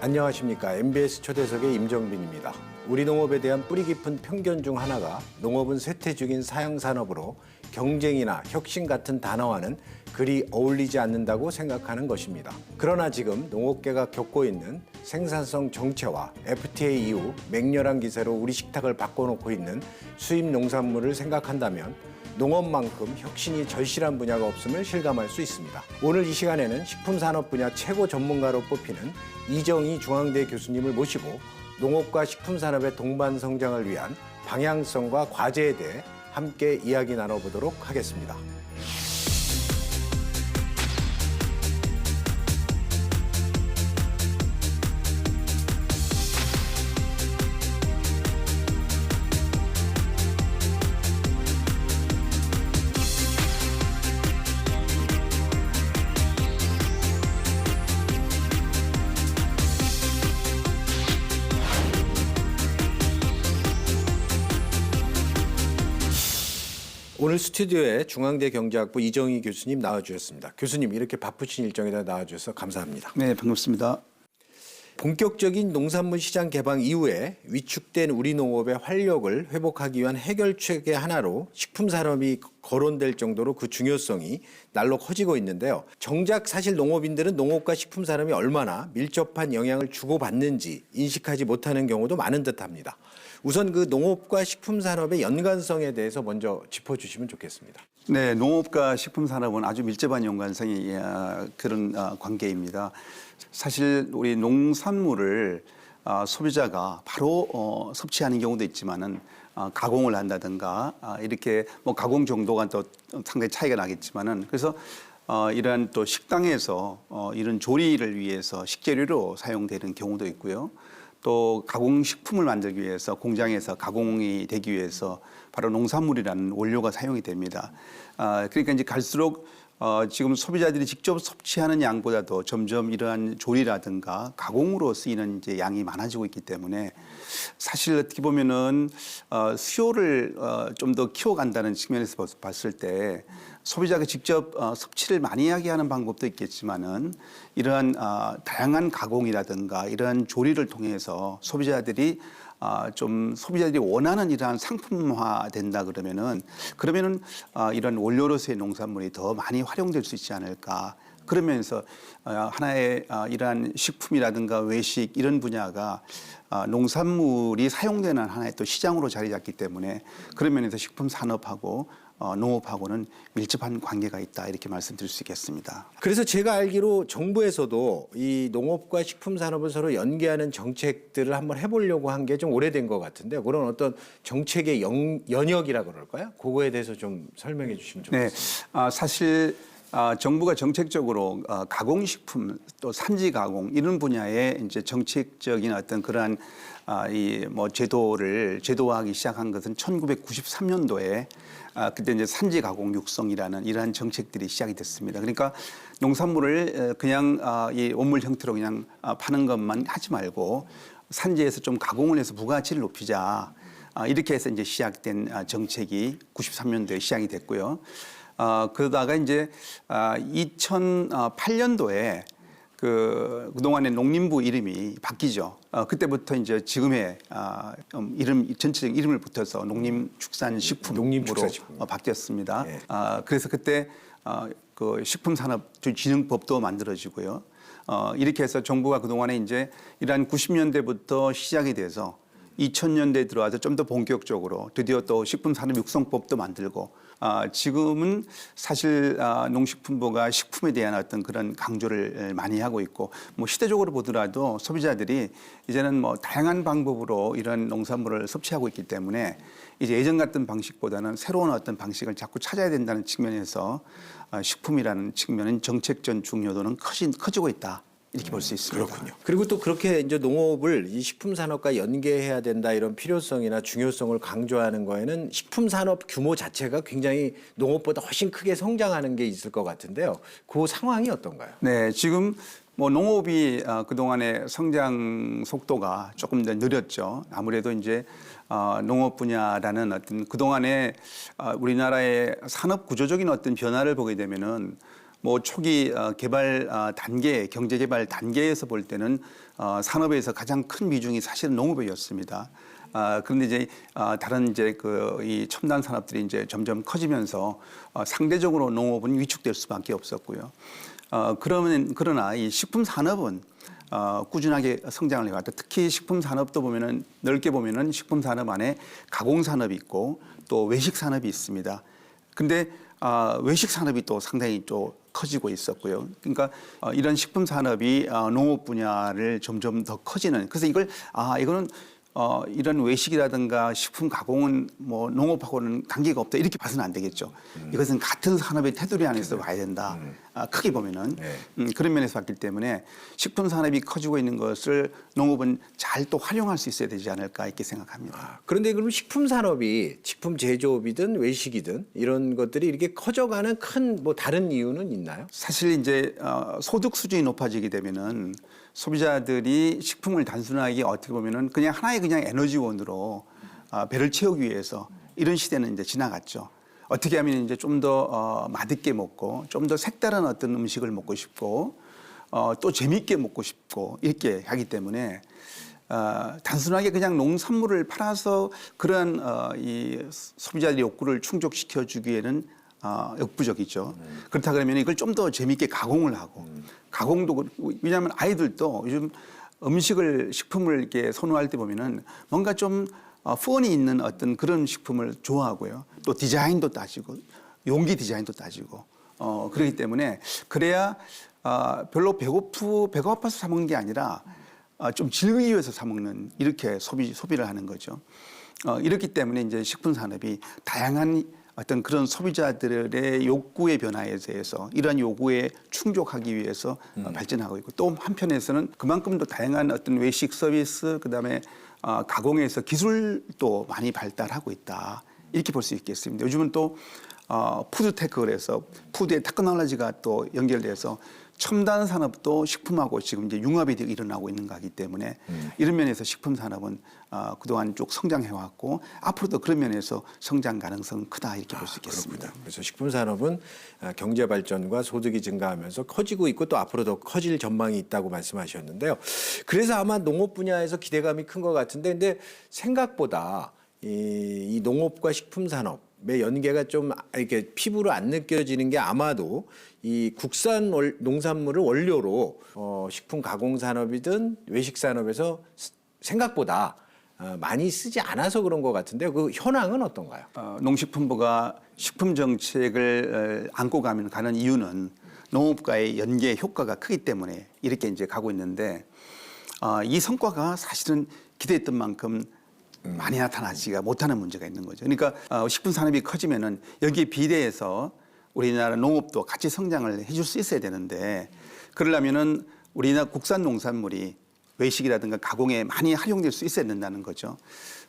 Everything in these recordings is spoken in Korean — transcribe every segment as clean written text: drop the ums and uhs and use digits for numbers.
안녕하십니까. MBS 초대석의 임정빈입니다. 우리 농업에 대한 뿌리 깊은 편견 중 하나가 농업은 쇠퇴적인 사양산업으로 경쟁이나 혁신 같은 단어와는 그리 어울리지 않는다고 생각하는 것입니다. 그러나 지금 농업계가 겪고 있는 생산성 정체와 FTA 이후 맹렬한 기세로 우리 식탁을 바꿔놓고 있는 수입 농산물을 생각한다면 농업만큼 혁신이 절실한 분야가 없음을 실감할 수 있습니다. 오늘 이 시간에는 식품산업 분야 최고 전문가로 뽑히는 이정희 중앙대 교수님을 모시고 농업과 식품산업의 동반 성장을 위한 방향성과 과제에 대해 함께 이야기 나눠보도록 하겠습니다. 오늘 스튜디오에 중앙대 경제학부 이정희 교수님 나와주셨습니다. 교수님, 이렇게 바쁘신 일정에다 나와주셔서 감사합니다. 네, 반갑습니다. 본격적인 농산물 시장 개방 이후에 위축된 우리 농업의 활력을 회복하기 위한 해결책의 하나로 식품산업이 거론될 정도로 그 중요성이 날로 커지고 있는데요. 정작 사실 농업인들은 농업과 식품산업이 얼마나 밀접한 영향을 주고받는지 인식하지 못하는 경우도 많은 듯합니다. 우선 그 농업과 식품산업의 연관성에 대해서 먼저 짚어주시면 좋겠습니다. 네, 농업과 식품산업은 아주 밀접한 연관성이 그런 관계입니다. 사실 우리 농산물을 소비자가 바로 섭취하는 경우도 있지만은 가공을 한다든가 이렇게 뭐 가공 정도가 또 상당히 차이가 나겠지만은 그래서 이러한 또 식당에서 이런 조리를 위해서 식재료로 사용되는 경우도 있고요. 또 가공식품을 만들기 위해서 공장에서 가공이 되기 위해서 바로 농산물이라는 원료가 사용이 됩니다. 그러니까 이제 갈수록 지금 소비자들이 직접 섭취하는 양보다도 점점 이러한 조리라든가 가공으로 쓰이는 이제 양이 많아지고 있기 때문에 사실 어떻게 보면은 수요를 좀 더 키워간다는 측면에서 봤을 때 소비자가 직접 섭취를 많이 하게 하는 방법도 있겠지만은 이러한 다양한 가공이라든가 이러한 조리를 통해서 소비자들이 좀 소비자들이 원하는 이러한 상품화 된다 그러면은 이런 원료로서의 농산물이 더 많이 활용될 수 있지 않을까. 그러면서 하나의 이러한 식품이라든가 외식 이런 분야가 농산물이 사용되는 하나의 또 시장으로 자리 잡기 때문에 그런 면에서 식품 산업하고 농업하고는 밀접한 관계가 있다 이렇게 말씀드릴 수 있겠습니다. 그래서 제가 알기로 정부에서도 이 농업과 식품 산업을 서로 연계하는 정책들을 한번 해보려고 한 게 좀 오래된 것 같은데 그런 어떤 정책의 연역이라 그럴까요? 그거에 대해서 좀 설명해 주시면 좋겠습니다. 네, 사실 정부가 정책적으로 가공식품 또 산지 가공 이런 분야에 이제 정책적인 어떤 그러한 이 뭐 제도화하기 시작한 것은 1993년도에 그때 이제 산지 가공 육성이라는 이러한 정책들이 시작이 됐습니다. 그러니까 농산물을 그냥 이 원물 형태로 그냥 파는 것만 하지 말고 산지에서 좀 가공을 해서 부가가치를 높이자 이렇게 해서 이제 시작된 정책이 93년도에 시작이 됐고요. 그러다가 이제 2008년도에 그동안의 농림부 이름이 바뀌죠. 그때부터 이제 지금의 전체적인 이름을 붙여서 농림축산식품으로 바뀌었습니다. 네. 그래서 그때 그 식품산업진흥법도 만들어지고요. 이렇게 해서 정부가 그동안에 이제 이러한 90년대부터 시작이 돼서 2000년대에 들어와서 좀 더 본격적으로 드디어 또 식품산업육성법도 만들고 지금은 사실 농식품부가 식품에 대한 어떤 그런 강조를 많이 하고 있고 뭐 시대적으로 보더라도 소비자들이 이제는 뭐 다양한 방법으로 이런 농산물을 섭취하고 있기 때문에 이제 예전 같은 방식보다는 새로운 어떤 방식을 자꾸 찾아야 된다는 측면에서 식품이라는 측면은 정책적 중요도는 커지고 있다. 이렇게 볼 수 있습니다. 그렇군요. 그리고 또 그렇게 이제 농업을 이 식품 산업과 연계해야 된다 이런 필요성이나 중요성을 강조하는 거에는 식품 산업 규모 자체가 굉장히 농업보다 훨씬 크게 성장하는 게 있을 것 같은데요. 그 상황이 어떤가요? 네, 지금 뭐 농업이 그동안의 성장 속도가 조금 더 느렸죠. 아무래도 이제 농업 분야라는 어떤 그동안의 우리나라의 산업 구조적인 어떤 변화를 보게 되면은 뭐 초기 개발 단계, 경제 개발 단계에서 볼 때는 산업에서 가장 큰 비중이 사실은 농업이었습니다. 그런데 이제 다른 이제 이 첨단 산업들이 이제 점점 커지면서 상대적으로 농업은 위축될 수밖에 없었고요. 그러나 이 식품 산업은 꾸준하게 성장을 해왔다. 특히 식품 산업도 보면은 넓게 보면은 식품 산업 안에 가공 산업이 있고 또 외식 산업이 있습니다. 근데 외식 산업이 또 상당히 또 커지고 있었고요. 그러니까 이런 식품 산업이 농업 분야를 점점 더 커지는. 그래서 이거는 이런 외식이라든가 식품 가공은 뭐 농업하고는 관계가 없다 이렇게 봐서는 안 되겠죠. 이것은 같은 산업의 테두리 안에서 봐야 된다. 크게 보면은 그런 면에서 봤기 때문에 식품 산업이 커지고 있는 것을 농업은 잘 또 활용할 수 있어야 되지 않을까 이렇게 생각합니다. 그런데 그럼 식품 산업이 식품 제조업이든 외식이든 이런 것들이 이렇게 커져가는 큰 뭐 다른 이유는 있나요? 사실 이제 소득 수준이 높아지게 되면은 소비자들이 식품을 단순하게 어떻게 보면은 그냥 하나의 그냥 에너지원으로 배를 채우기 위해서 이런 시대는 이제 지나갔죠. 어떻게 하면 이제 좀 더 맛있게 먹고 좀 더 색다른 어떤 음식을 먹고 싶고 또 재미있게 먹고 싶고 이렇게 하기 때문에 단순하게 그냥 농산물을 팔아서 그런 이 소비자들의 욕구를 충족시켜 주기에는 역부족이죠. 그렇다 그러면 이걸 좀 더 재미있게 가공을 하고 가공도 왜냐하면 아이들도 요즘 식품을 이렇게 선호할 때 보면은 뭔가 좀 펀이 있는 어떤 그런 식품을 좋아하고요. 또 디자인도 따지고 용기 디자인도 따지고 그렇기 때문에 그래야 별로 배가 아파서 사 먹는 게 아니라 좀 즐기기 위해서 사 먹는 이렇게 소비를 하는 거죠. 이렇기 때문에 이제 식품 산업이 다양한 어떤 그런 소비자들의 욕구의 변화에 대해서 이러한 요구에 충족하기 위해서 발전하고 있고 또 한편에서는 그만큼 더 다양한 어떤 외식 서비스 그다음에 가공에서 기술도 많이 발달하고 있다. 이렇게 볼 수 있겠습니다. 요즘은 또 푸드테크 그래서 푸드의 테크놀로지가 또 연결돼서 첨단 산업도 식품하고 지금 이제 융합이 일어나고 있는 거기 때문에 이런 면에서 식품 산업은 그동안 쭉 성장해왔고 앞으로도 그런 면에서 성장 가능성은 크다 이렇게 볼 수 있겠습니다. 그렇군요. 그래서 식품 산업은 경제 발전과 소득이 증가하면서 커지고 있고 또 앞으로도 커질 전망이 있다고 말씀하셨는데요. 그래서 아마 농업 분야에서 기대감이 큰 것 같은데 근데 생각보다 이 농업과 식품 산업의 연계가 좀 이렇게 피부로 안 느껴지는 게 아마도 이 국산 농산물을 원료로 식품 가공 산업이든 외식 산업에서 생각보다 많이 쓰지 않아서 그런 것 같은데요. 그 현황은 어떤가요? 농식품부가 식품 정책을 안고 가는 이유는 농업과의 연계 효과가 크기 때문에 이렇게 이제 가고 있는데 이 성과가 사실은 기대했던 만큼 많이 나타나지가 못하는 문제가 있는 거죠. 그러니까 식품 산업이 커지면은 여기에 비례해서 우리나라 농업도 같이 성장을 해줄 수 있어야 되는데 그러려면은 우리나라 국산 농산물이 외식이라든가 가공에 많이 활용될 수 있어야 된다는 거죠.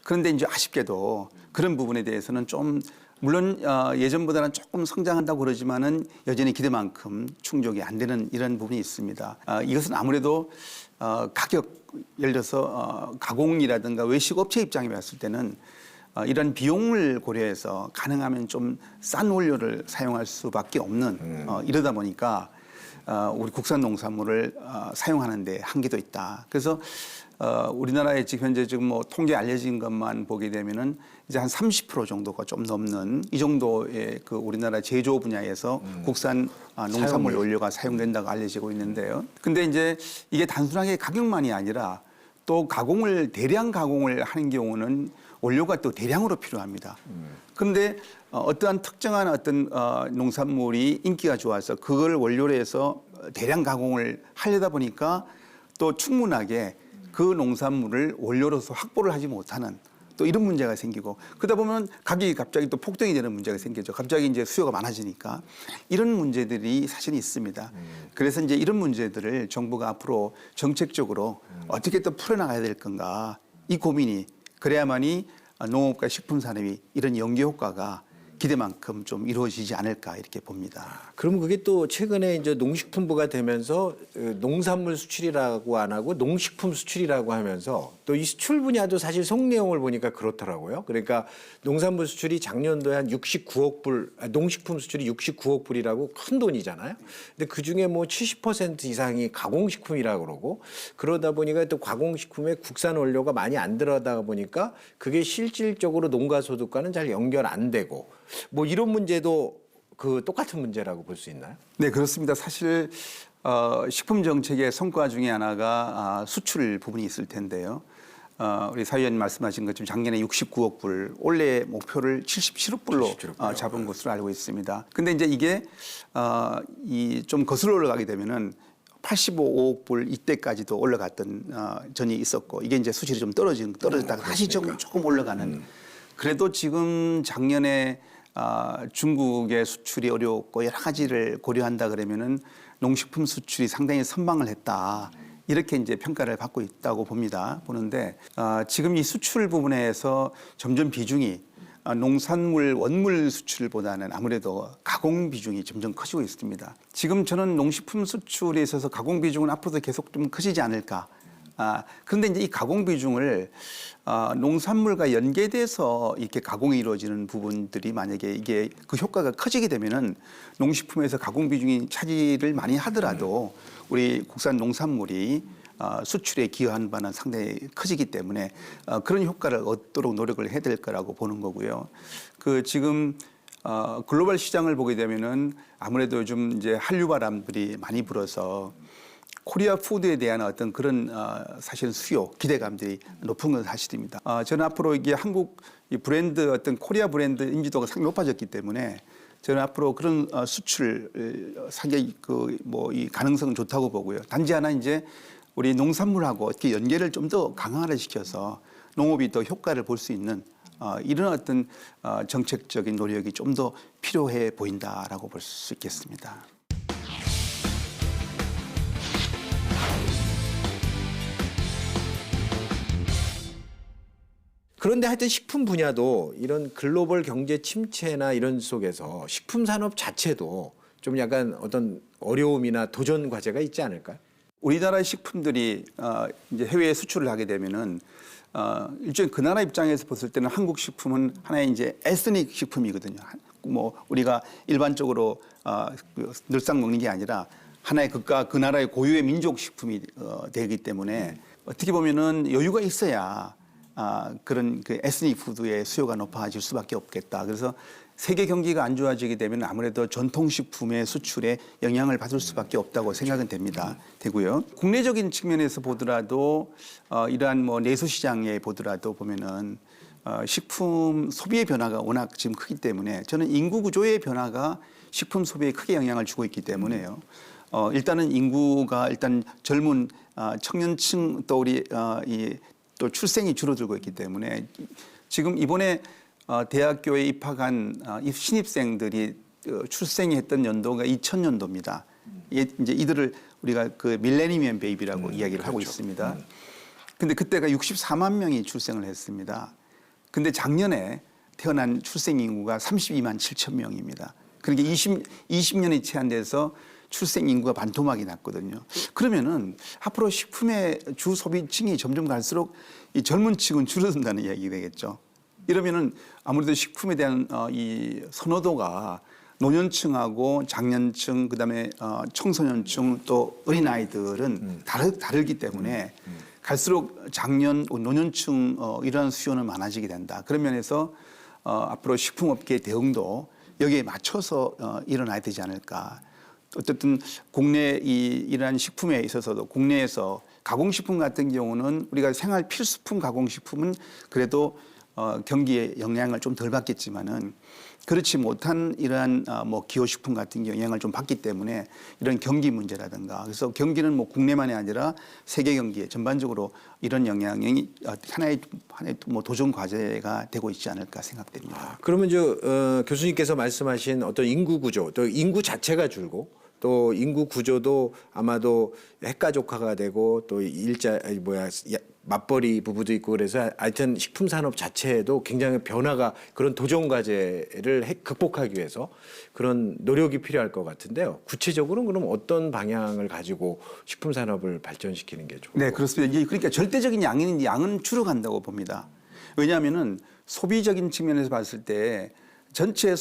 그런데 이제 아쉽게도 그런 부분에 대해서는 좀 물론 예전보다는 조금 성장한다고 그러지만은 여전히 기대만큼 충족이 안 되는 이런 부분이 있습니다. 이것은 아무래도 가격 예를 들어서 가공이라든가 외식 업체 입장에 봤을 때는 이런 비용을 고려해서 가능하면 좀 싼 원료를 사용할 수밖에 없는 이러다 보니까 우리 국산 농산물을 사용하는 데 한계도 있다. 그래서 우리나라에 지금 현재 뭐 통계 알려진 것만 보게 되면은 이제 한 30% 정도가 좀 넘는 이 정도의 그 우리나라 제조 분야에서 국산 농산물 원료가 사용된다고 알려지고 있는데요. 근데 이제 이게 단순하게 가격만이 아니라 또 대량 가공을 하는 경우는 원료가 또 대량으로 필요합니다. 그런데 어떠한 특정한 어떤 농산물이 인기가 좋아서 그걸 원료로 해서 대량 가공을 하려다 보니까 또 충분하게 그 농산물을 원료로서 확보를 하지 못하는 또 이런 문제가 생기고 그러다 보면 가격이 갑자기 또 폭등이 되는 문제가 생기죠. 갑자기 이제 수요가 많아지니까 이런 문제들이 사실 있습니다. 그래서 이제 이런 문제들을 정부가 앞으로 정책적으로 어떻게 또 풀어나가야 될 건가 이 고민이 그래야만이 농업과 식품 산업이 이런 연계 효과가 기대만큼 좀 이루어지지 않을까 이렇게 봅니다. 그러면 그게 또 최근에 이제 농식품부가 되면서 농산물 수출이라고 안 하고 농식품 수출이라고 하면서 또 이 수출 분야도 사실 속 내용을 보니까 그렇더라고요. 그러니까 농산물 수출이 작년도에 한 69억 불, 농식품 수출이 69억 불이라고 큰 돈이잖아요. 근데 그 중에 뭐 70% 이상이 가공식품이라고 그러고 그러다 보니까 또 가공식품에 국산 원료가 많이 안 들어가다 보니까 그게 실질적으로 농가 소득과는 잘 연결 안 되고 뭐 이런 문제도 그 똑같은 문제라고 볼 수 있나요? 네, 그렇습니다. 사실 식품 정책의 성과 중에 하나가 수출 부분이 있을 텐데요. 우리 사위원님 말씀하신 것처럼 작년에 69억 불, 올해 목표를 77억 불로 77억 잡은 것으로 알고 있습니다. 근데 이제 이게 이 좀 거슬러 올라가게 되면은 85억 불 이때까지도 올라갔던 전이 있었고 이게 이제 수출이 좀 떨어졌다가 다시 조금 올라가는. 그래도 지금 작년에 중국의 수출이 어렵고 여러 가지를 고려한다 그러면은 농식품 수출이 상당히 선방을 했다. 이렇게 이제 평가를 받고 있다고 보는데 지금 이 수출 부분에서 점점 비중이 농산물 원물 수출보다는 아무래도 가공 비중이 점점 커지고 있습니다. 지금 저는 농식품 수출에 있어서 가공 비중은 앞으로도 계속 좀 커지지 않을까. 그런데 이제 이 가공 비중을 농산물과 연계돼서 이렇게 가공이 이루어지는 부분들이 만약에 이게 그 효과가 커지게 되면은 농식품에서 가공 비중이 차지를 많이 하더라도 우리 국산 농산물이 수출에 기여하는 바는 상당히 커지기 때문에 그런 효과를 얻도록 노력을 해야 될 거라고 보는 거고요. 그 지금 글로벌 시장을 보게 되면은 아무래도 요즘 이제 한류 바람들이 많이 불어서 코리아 푸드에 대한 어떤 그런 사실은 수요, 기대감들이 높은 건 사실입니다. 저는 앞으로 이게 한국 이 브랜드 어떤 코리아 브랜드 인지도가 상당히 높아졌기 때문에 저는 앞으로 그런 수출 상당히 이 가능성은 좋다고 보고요. 단지 하나 이제 우리 농산물하고 어떻게 연계를 좀 더 강화를 시켜서 농업이 더 효과를 볼 수 있는 이런 어떤 정책적인 노력이 좀 더 필요해 보인다라고 볼 수 있겠습니다. 그런데 하여튼 식품 분야도 이런 글로벌 경제 침체나 이런 속에서 식품 산업 자체도 좀 약간 어떤 어려움이나 도전 과제가 있지 않을까요? 우리나라의 식품들이 이제 해외에 수출을 하게 되면은 일종의 그 나라 입장에서 봤을 때는 한국 식품은 하나의 이제 에스닉 식품이거든요. 뭐 우리가 일반적으로 늘상 먹는 게 아니라 하나의 그 나라의 고유의 민족 식품이 되기 때문에 어떻게 보면은 여유가 있어야 그런 그 에스닉 푸드의 수요가 높아질 수밖에 없겠다. 그래서 세계 경기가 안 좋아지게 되면 아무래도 전통식품의 수출에 영향을 받을 수밖에 없다고 생각은 되고요. 국내적인 측면에서 보더라도 이러한 뭐 내수 시장에 보더라도 보면은 식품 소비의 변화가 워낙 지금 크기 때문에 저는 인구 구조의 변화가 식품 소비에 크게 영향을 주고 있기 때문에요. 일단은 인구가 일단 젊은 청년층 또 우리 또 출생이 줄어들고 있기 때문에 지금 이번에 대학교에 입학한 신입생들이 출생이 했던 연도가 2000년도입니다. 이제 이들을 우리가 그 밀레니엄 베이비라고 이야기를 하고 있습니다. 근데 그때가 64만 명이 출생을 했습니다. 근데 작년에 태어난 출생 인구가 32만 7천 명입니다. 그러니까 20년이 채 안 돼서 출생 인구가 반토막이 났거든요. 그러면은 앞으로 식품의 주 소비층이 점점 갈수록 이 젊은 층은 줄어든다는 이야기가 되겠죠. 이러면은 아무래도 식품에 대한 이 선호도가 노년층하고 장년층 그다음에 청소년층 또 어린아이들은 다르기 때문에 갈수록 노년층 이러한 수요는 많아지게 된다. 그런 면에서 앞으로 식품업계의 대응도 여기에 맞춰서 일어나야 되지 않을까. 어쨌든 국내 이러한 식품에 있어서도 국내에서 가공식품 같은 경우는 우리가 생활 필수품 가공식품은 그래도 경기에 영향을 좀 덜 받겠지만은 그렇지 못한 이러한 뭐 기호식품 같은 영향을 좀 받기 때문에 이런 경기 문제라든가 그래서 경기는 뭐 국내만이 아니라 세계 경기에 전반적으로 이런 영향이 하나의 뭐 도전 과제가 되고 있지 않을까 생각됩니다. 그러면 교수님께서 말씀하신 어떤 인구 구조, 또 인구 자체가 줄고 또 인구 구조도 아마도 핵가족화가 되고 또 맞벌이 부부도 있고 그래서 하여튼 식품 산업 자체에도 굉장히 변화가 그런 도전 과제를 극복하기 위해서 그런 노력이 필요할 것 같은데요. 구체적으로는 그럼 어떤 방향을 가지고 식품 산업을 발전시키는 게 좋을까요? 네, 그렇습니다. 이제 그러니까 절대적인 양은 줄어간다고 봅니다. 왜냐하면은 소비적인 측면에서 봤을 때 전체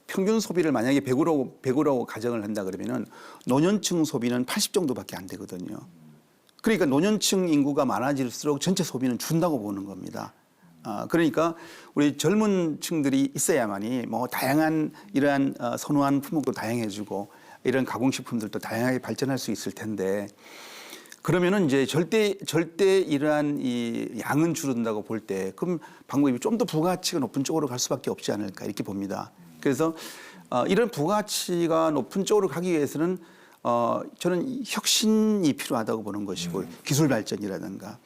평균 소비를 만약에 100으로 가정을 한다 그러면은 노년층 소비는 80 정도밖에 안 되거든요. 그러니까 노년층 인구가 많아질수록 전체 소비는 준다고 보는 겁니다. 그러니까 우리 젊은 층들이 있어야만이 뭐 다양한 이러한 선호하는 품목도 다양해지고 이런 가공식품들도 다양하게 발전할 수 있을 텐데 그러면은 이제 절대 이러한 이 양은 줄어든다고 볼 때 그럼 방법이 좀 더 부가가치가 높은 쪽으로 갈 수밖에 없지 않을까 이렇게 봅니다. 그래서 이런 부가가치가 높은 쪽으로 가기 위해서는 저는 혁신이 필요하다고 보는 것이고 기술 발전이라든가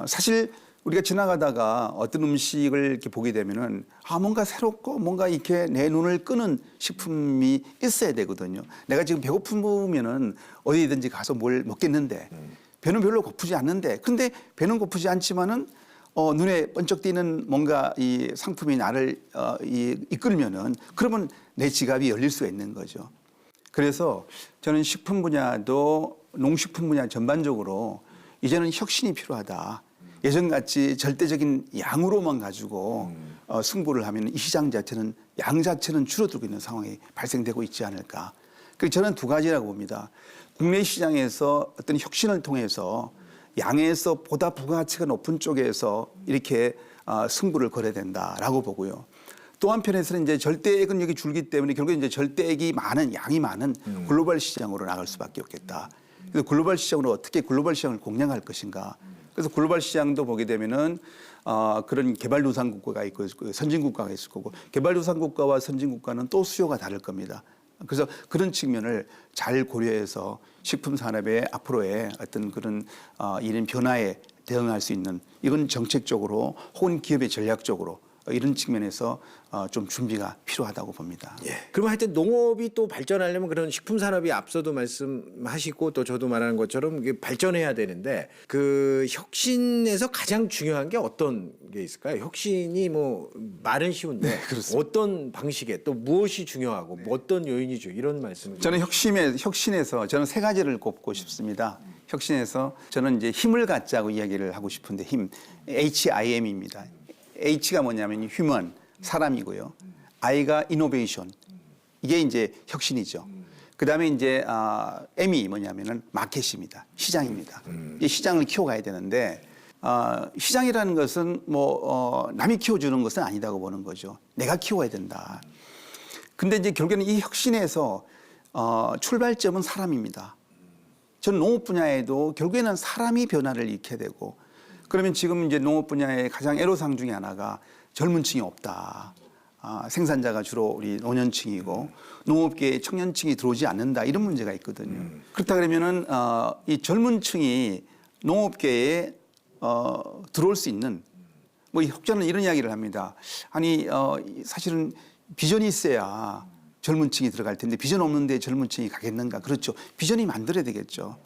사실 우리가 지나가다가 어떤 음식을 이렇게 보게 되면은 뭔가 새롭고 뭔가 이렇게 내 눈을 끄는 식품이 있어야 되거든요. 내가 지금 배고프면은 어디든지 가서 뭘 먹겠는데 배는 별로 고프지 않는데 근데 배는 고프지 않지만은 눈에 번쩍 띄는 뭔가 이 상품이 나를 이끌면은 그러면 내 지갑이 열릴 수가 있는 거죠. 그래서 저는 식품 분야도 농식품 분야 전반적으로 이제는 혁신이 필요하다. 예전같이 절대적인 양으로만 가지고 승부를 하면 이 시장 자체는 양 자체는 줄어들고 있는 상황이 발생되고 있지 않을까. 그래서 저는 두 가지라고 봅니다. 국내 시장에서 어떤 혁신을 통해서 양에서 보다 부가가치가 높은 쪽에서 이렇게 승부를 걸어야 된다라고 보고요. 또 한편에서는 이제 절대액은 여기 줄기 때문에 결국 이제 절대액이 많은 양이 많은 글로벌 시장으로 나갈 수밖에 없겠다. 그래서 글로벌 시장으로 어떻게 글로벌 시장을 공략할 것인가. 그래서 글로벌 시장도 보게 되면은 그런 개발도상국가가 있고 선진국가가 있을 거고 개발도상국가와 선진국가는 또 수요가 다를 겁니다. 그래서 그런 측면을 잘 고려해서 식품 산업의 앞으로의 어떤 그런 이런 변화에 대응할 수 있는 이건 정책적으로 혹은 기업의 전략적으로 이런 측면에서 좀 준비가 필요하다고 봅니다. 예. 그럼 하여튼 농업이 또 발전하려면 그런 식품 산업이 앞서도 말씀하시고 또 저도 말하는 것처럼 이게 발전해야 되는데 그 혁신에서 가장 중요한 게 어떤 게 있을까요? 혁신이 뭐 말은 쉬운데 어떤 방식에 또 무엇이 중요하고 뭐 어떤 요인이 이런 말씀을 저는 혁신에서 저는 세 가지를 꼽고 싶습니다. 혁신에서 저는 이제 힘을 갖자고 이야기를 하고 싶은데 힘 HIM입니다. H가 뭐냐면 휴먼 사람이고요. I가 이노베이션 이게 이제 혁신이죠. 그다음에 이제 M이 뭐냐면은 마켓입니다. 시장입니다. 이 시장을 키워가야 되는데 시장이라는 것은 뭐 남이 키워주는 것은 아니다고 보는 거죠. 내가 키워야 된다. 근데 이제 결국에는 이 혁신에서 출발점은 사람입니다. 저는 농업 분야에도 결국에는 사람이 변화를 일으켜야 되고 그러면 지금 이제 농업 분야의 가장 애로사항 중에 하나가 젊은 층이 없다. 생산자가 주로 우리 노년층이고 농업계에 청년층이 들어오지 않는다. 이런 문제가 있거든요. 그렇다 그러면은 이 젊은 층이 농업계에 들어올 수 있는 뭐 혹자는 이런 이야기를 합니다. 아니 사실은 비전이 있어야 젊은 층이 들어갈 텐데 비전 없는데 젊은 층이 가겠는가. 그렇죠. 비전이 만들어야 되겠죠.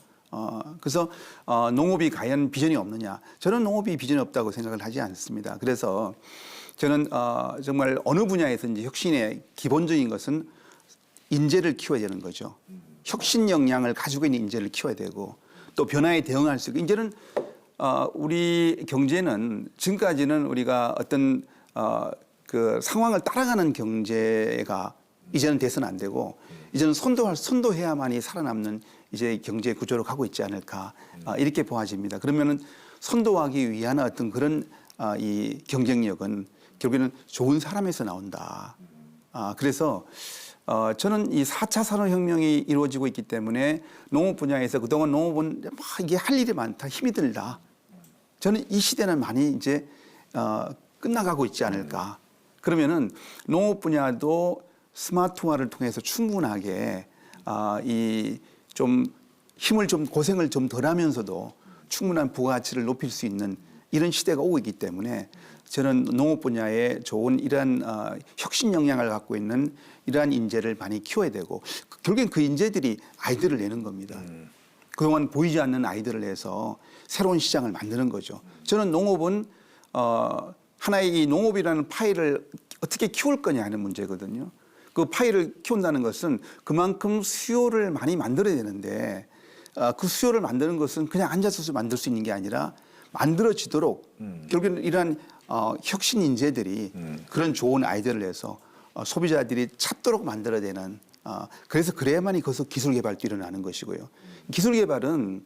그래서 농업이 과연 비전이 없느냐. 저는 농업이 비전이 없다고 생각을 하지 않습니다. 그래서 저는 정말 어느 분야에서든지 혁신의 기본적인 것은 인재를 키워야 되는 거죠. 혁신 역량을 가지고 있는 인재를 키워야 되고 또 변화에 대응할 수 있고 이제는 우리 경제는 지금까지는 우리가 어떤 그 상황을 따라가는 경제가 이제는 돼서는 안 되고 이제는 선도해야만이 살아남는 이제 경제 구조로 가고 있지 않을까 이렇게 보아집니다. 그러면은 선도하기 위한 어떤 그런 이 경쟁력은 결국에는 좋은 사람에서 나온다. 그래서 저는 이 4차 산업혁명이 이루어지고 있기 때문에 농업 분야에서 그동안 농업은 막 이게 할 일이 많다, 힘이 들다. 저는 이 시대는 많이 이제 끝나가고 있지 않을까. 그러면은 농업 분야도 스마트화를 통해서 충분하게 이 좀 힘을 좀 고생을 좀 덜하면서도 충분한 부가가치를 높일 수 있는 이런 시대가 오고 있기 때문에 저는 농업 분야에 좋은 이러한 혁신 역량을 갖고 있는 이러한 인재를 많이 키워야 되고 결국엔 그 인재들이 아이디어를 내는 겁니다. 그동안 보이지 않는 아이디어를 내서 새로운 시장을 만드는 거죠. 저는 농업은 하나의 이 농업이라는 파일을 어떻게 키울 거냐 하는 문제거든요. 그 파일을 키운다는 것은 그만큼 수요를 많이 만들어야 되는데 그 수요를 만드는 것은 그냥 앉아서 만들 수 있는 게 아니라 만들어지도록 결국에는 이러한 혁신 인재들이 그런 좋은 아이디어를 내서 소비자들이 찾도록 만들어야 되는 그래서 그래야만이 거기서 기술 개발도 일어나는 것이고요. 기술 개발은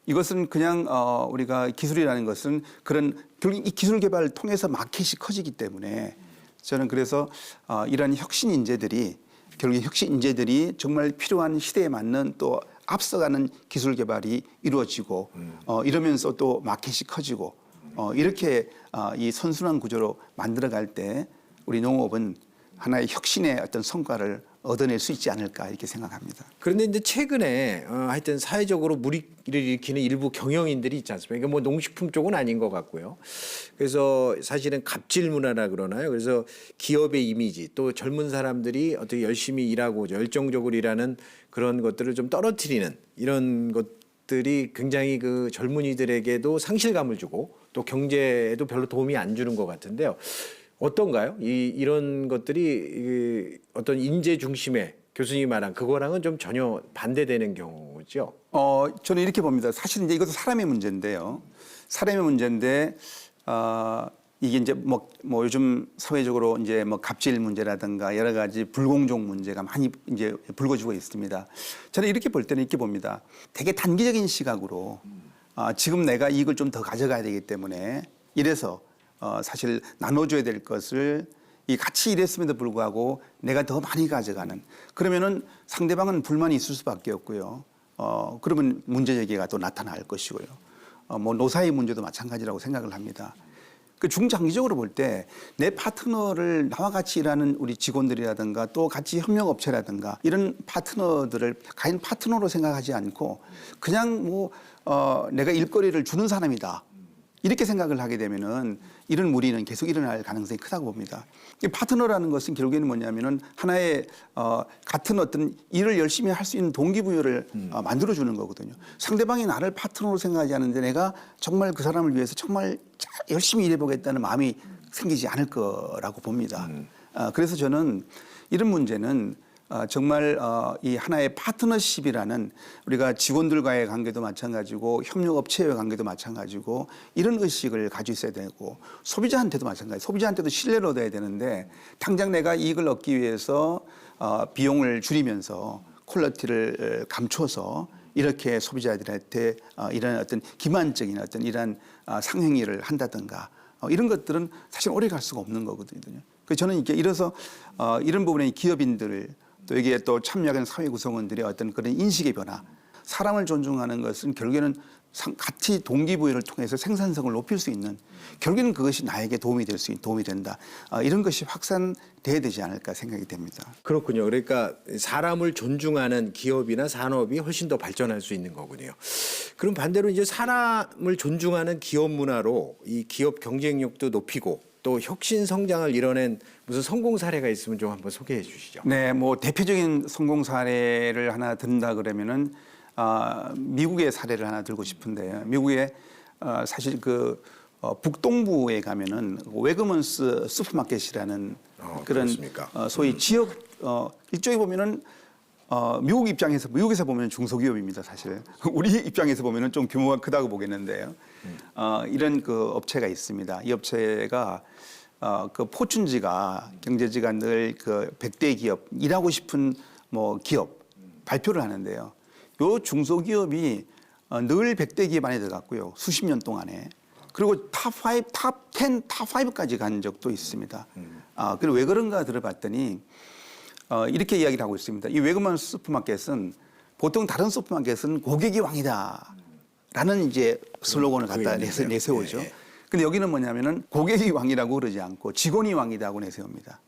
이것은 그냥 우리가 기술이라는 것은 그런 결국 이 기술 개발을 통해서 마켓이 커지기 때문에 저는 그래서 이런 혁신 인재들이 결국 혁신 인재들이 정말 필요한 시대에 맞는 또 앞서가는 기술 개발이 이루어지고 이러면서 또 마켓이 커지고 이렇게 이 선순환 구조로 만들어갈 때 우리 농업은 하나의 혁신의 어떤 성과를 얻어낼 수 있지 않을까 이렇게 생각합니다. 그런데 이제 최근에 하여튼 사회적으로 물의를 일으키는 일부 경영인들이 있지 않습니까? 이게 뭐 농식품 쪽은 아닌 것 같고요. 그래서 사실은 갑질 문화라 그러나요? 그래서 기업의 이미지 또 젊은 사람들이 어떻게 열심히 일하고 열정적으로 일하는 그런 것들을 좀 떨어뜨리는 이런 것들이 굉장히 그 젊은이들에게도 상실감을 주고 또 경제에도 별로 도움이 안 주는 것 같은데요. 어떤가요? 이런 것들이 어떤 인재 중심의 교수님이 말한 그거랑은 좀 전혀 반대되는 경우죠. 저는 이렇게 봅니다. 사실 이제 이것도 사람의 문제인데요. 사람의 문제인데 이게 이제 뭐 요즘 사회적으로 이제 뭐 갑질 문제라든가 여러 가지 불공정 문제가 많이 이제 불거지고 있습니다. 저는 이렇게 볼 때는 이렇게 봅니다. 되게 단기적인 시각으로 지금 내가 이익을 좀 더 가져가야 되기 때문에 이래서 사실 나눠줘야 될 것을 이 같이 일했음에도 불구하고 내가 더 많이 가져가는 그러면은 상대방은 불만이 있을 수밖에 없고요. 그러면 문제 제기가 또 나타날 것이고요. 뭐 노사의 문제도 마찬가지라고 생각을 합니다. 그 중장기적으로 볼 때 내 파트너를 나와 같이 일하는 우리 직원들이라든가 또 같이 협력업체라든가 이런 파트너들을 과연 파트너로 생각하지 않고 그냥 뭐 내가 일거리를 주는 사람이다. 이렇게 생각을 하게 되면은 이런 무리는 계속 일어날 가능성이 크다고 봅니다. 이 파트너라는 것은 결국에는 뭐냐면은 하나의 같은 어떤 일을 열심히 할 수 있는 동기부여를 만들어주는 거거든요. 상대방이 나를 파트너로 생각하지 않는데 내가 정말 그 사람을 위해서 정말 열심히 일해보겠다는 마음이 생기지 않을 거라고 봅니다. 그래서 저는 이런 문제는 정말 이 하나의 파트너십이라는 우리가 직원들과의 관계도 마찬가지고 협력업체와의 관계도 마찬가지고 이런 의식을 가지고 있어야 되고 소비자한테도 마찬가지. 소비자한테도 신뢰를 얻어야 되는데 당장 내가 이익을 얻기 위해서 비용을 줄이면서 퀄리티를 감춰서 이렇게 소비자들한테 이런 어떤 기만적인 어떤 이런 상행위를 한다든가 이런 것들은 사실 오래 갈 수가 없는 거거든요. 그래서 저는 이렇게 이래서 이런 부분에 기업인들 또 여기에 또 참여하는 사회 구성원들의 어떤 그런 인식의 변화, 사람을 존중하는 것은 결국에는 같이 동기부여를 통해서 생산성을 높일 수 있는 결국에는 그것이 나에게 도움이 된다. 이런 것이 확산돼야 되지 않을까 생각이 됩니다. 그렇군요. 그러니까 사람을 존중하는 기업이나 산업이 훨씬 더 발전할 수 있는 거군요. 그럼 반대로 이제 사람을 존중하는 기업 문화로 이 기업 경쟁력도 높이고 또 혁신 성장을 이뤄낸 무슨 성공 사례가 있으면 좀 한번 소개해 주시죠. 네, 뭐 대표적인 성공 사례를 하나 든다 그러면은 미국의 사례를 하나 들고 싶은데요. 미국에 사실 그 북동부에 가면은 웨그먼스 슈퍼마켓이라는 그런 소위 지역 일종에 보면은 미국에서 보면 중소기업입니다, 사실. 우리 입장에서 보면은 좀 규모가 크다고 보겠는데요. 이런 그 업체가 있습니다. 이 업체가 그 포춘지가 경제지가 늘 그 100대 기업 일하고 싶은 뭐 기업 발표를 하는데요. 요 중소기업이 늘 100대 기업 안에 들어갔고요. 수십 년 동안에. 그리고 탑10, 탑5까지 간 적도 있습니다. 그리고 왜 그런가 들어봤더니 이렇게 이야기를 하고 있습니다. 이 웨그먼 슈퍼마켓은 보통 다른 슈퍼마켓은 고객이 왕이다. 라는 이제 슬로건을 갖다 내세우죠. 근데 여기는 뭐냐면은 고객이 왕이라고 그러지 않고 직원이 왕이라고 내세웁니다.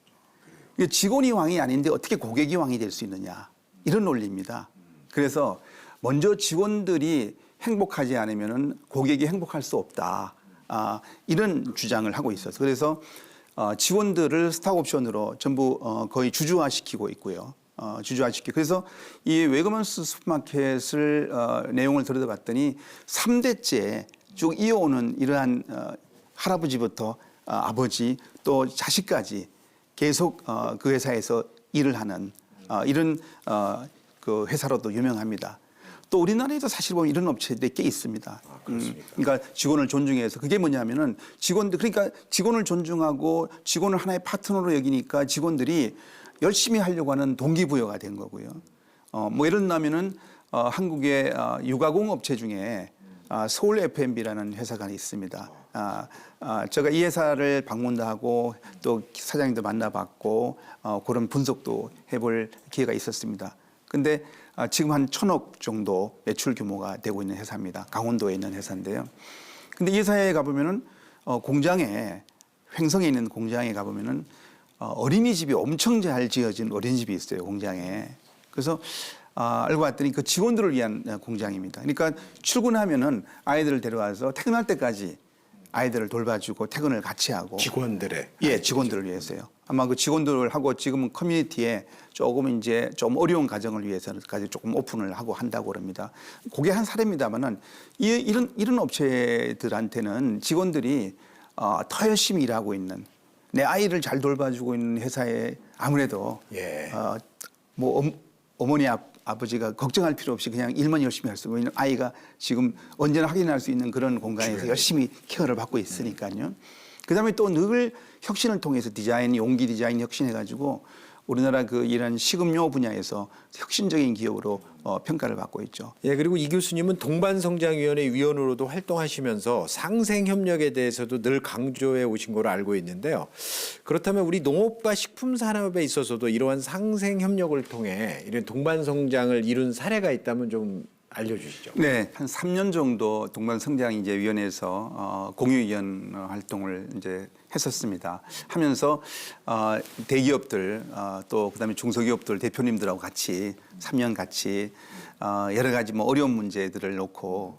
직원이 왕이 아닌데 어떻게 고객이 왕이 될 수 있느냐. 이런 논리입니다. 그래서 먼저 직원들이 행복하지 않으면은 고객이 행복할 수 없다. 이런 주장을 하고 있어서 그래서 직원들을 스탁 옵션으로 전부 거의 주주화시키고 있고요. 주저하시기. 그래서 이 웨그먼스 슈퍼마켓을 내용을 들여다봤더니 3대째 쭉 이어오는 이러한 할아버지부터 아버지 또 자식까지 계속 그 회사에서 일을 하는 이런 그 회사로도 유명합니다. 또 우리나라에도 사실 보면 이런 업체들이 꽤 있습니다. 그러니까 직원을 존중해서 그게 뭐냐면은 그러니까 직원을 존중하고 직원을 하나의 파트너로 여기니까 직원들이 열심히 하려고 하는 동기부여가 된 거고요. 뭐 예를 들면은 한국의 유가공 업체 중에 서울 F&B라는 회사가 있습니다. 제가 이 회사를 방문도 하고 또 사장님도 만나봤고 그런 분석도 해볼 기회가 있었습니다. 근데 지금 한 1,000억 정도 매출 규모가 되고 있는 회사입니다. 강원도에 있는 회사인데요. 근데 이 회사에 가보면은 공장에 횡성에 있는 공장에 가보면은 어린이집이 엄청 잘 지어진 어린이집이 있어요, 공장에. 그래서 알고 봤더니 그 직원들을 위한 공장입니다. 그러니까 출근하면은 아이들을 데려와서 퇴근할 때까지 아이들을 돌봐주고 퇴근을 같이 하고. 직원들의. 예, 직원들을 위해서요. 아마 그 직원들하고 지금은 커뮤니티에 조금 이제 좀 어려운 가정을 위해서까지 조금 오픈을 하고 한다고 그럽니다. 그게 한 사례입니다만은 이런 업체들한테는 직원들이 더 열심히 일하고 있는 내 아이를 잘 돌봐주고 있는 회사에 아무래도 뭐 어머니 아버지가 걱정할 필요 없이 그냥 일만 열심히 할 수 있는 아이가 지금 언제나 확인할 수 있는 그런 공간에서 열심히 케어를 받고 있으니까요. 그다음에 또 늘 혁신을 통해서 용기 디자인 혁신해가지고 우리나라 이런 식음료 분야에서 혁신적인 기업으로 평가를 받고 있죠. 예, 그리고 이 교수님은 동반성장위원회 위원으로도 활동하시면서 상생협력에 대해서도 늘 강조해 오신 걸로 알고 있는데요. 그렇다면 우리 농업과 식품산업에 있어서도 이러한 상생협력을 통해 이런 동반성장을 이룬 사례가 있다면 좀 알려주시죠. 네, 한 3년 정도 동반성장위원회에서 공유위원 활동을 이제 했었습니다. 하면서 대기업들 또 그다음에 중소기업들 대표님들하고 같이 3년 같이 여러 가지 뭐 어려운 문제들을 놓고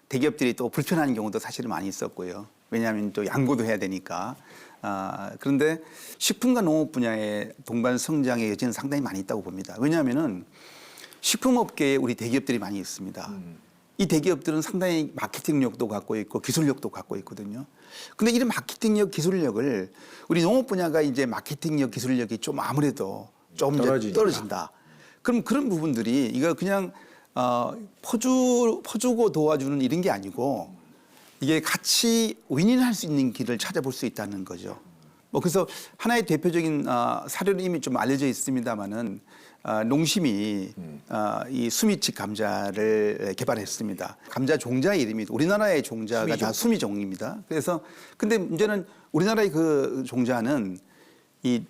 대기업들이 또 불편한 경우도 사실은 많이 있었고요. 왜냐하면 또 양보도 해야 되니까. 그런데 식품과 농업 분야의 동반성장의 여지는 상당히 많이 있다고 봅니다. 왜냐하면은 식품업계에 우리 대기업들이 많이 있습니다. 이 대기업들은 상당히 마케팅력도 갖고 있고 기술력도 갖고 있거든요. 근데 이런 마케팅력, 기술력을 우리 농업 분야가 이제 마케팅력, 기술력이 좀 아무래도 좀 떨어진다. 그럼 그런 부분들이 이거 그냥 퍼주고 도와주는 이런 게 아니고 이게 같이 윈윈할 수 있는 길을 찾아볼 수 있다는 거죠. 뭐 그래서 하나의 대표적인 사례는 이미 좀 알려져 있습니다만은 농심이 이 수미칡 감자를 개발했습니다. 감자 종자 이름이 우리나라의 종자가 다 수미종입니다. 그래서 근데 문제는 우리나라의 그 종자는 이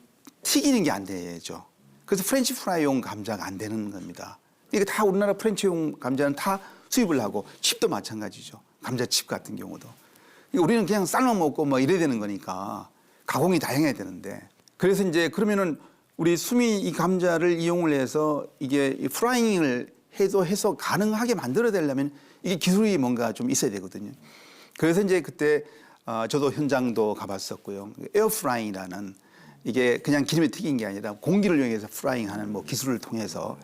튀기는 게 안 되죠. 그래서 프렌치 프라이용 감자가 안 되는 겁니다. 이게 다 우리나라 프렌치용 감자는 다 수입을 하고 칩도 마찬가지죠. 감자칩 같은 경우도. 우리는 그냥 삶아 먹고 뭐 이래야 되는 거니까 가공이 다양해야 되는데 그래서 이제 그러면은 우리 수미 이 감자를 이용을 해서 이게 프라이잉을 해서 가능하게 만들어내려면 이게 기술이 뭔가 좀 있어야 되거든요. 그래서 이제 그때 저도 현장도 가봤었고요. 에어프라이잉이라는 이게 그냥 기름에 튀긴 게 아니라 공기를 이용해서 프라이잉하는 뭐 기술을 통해서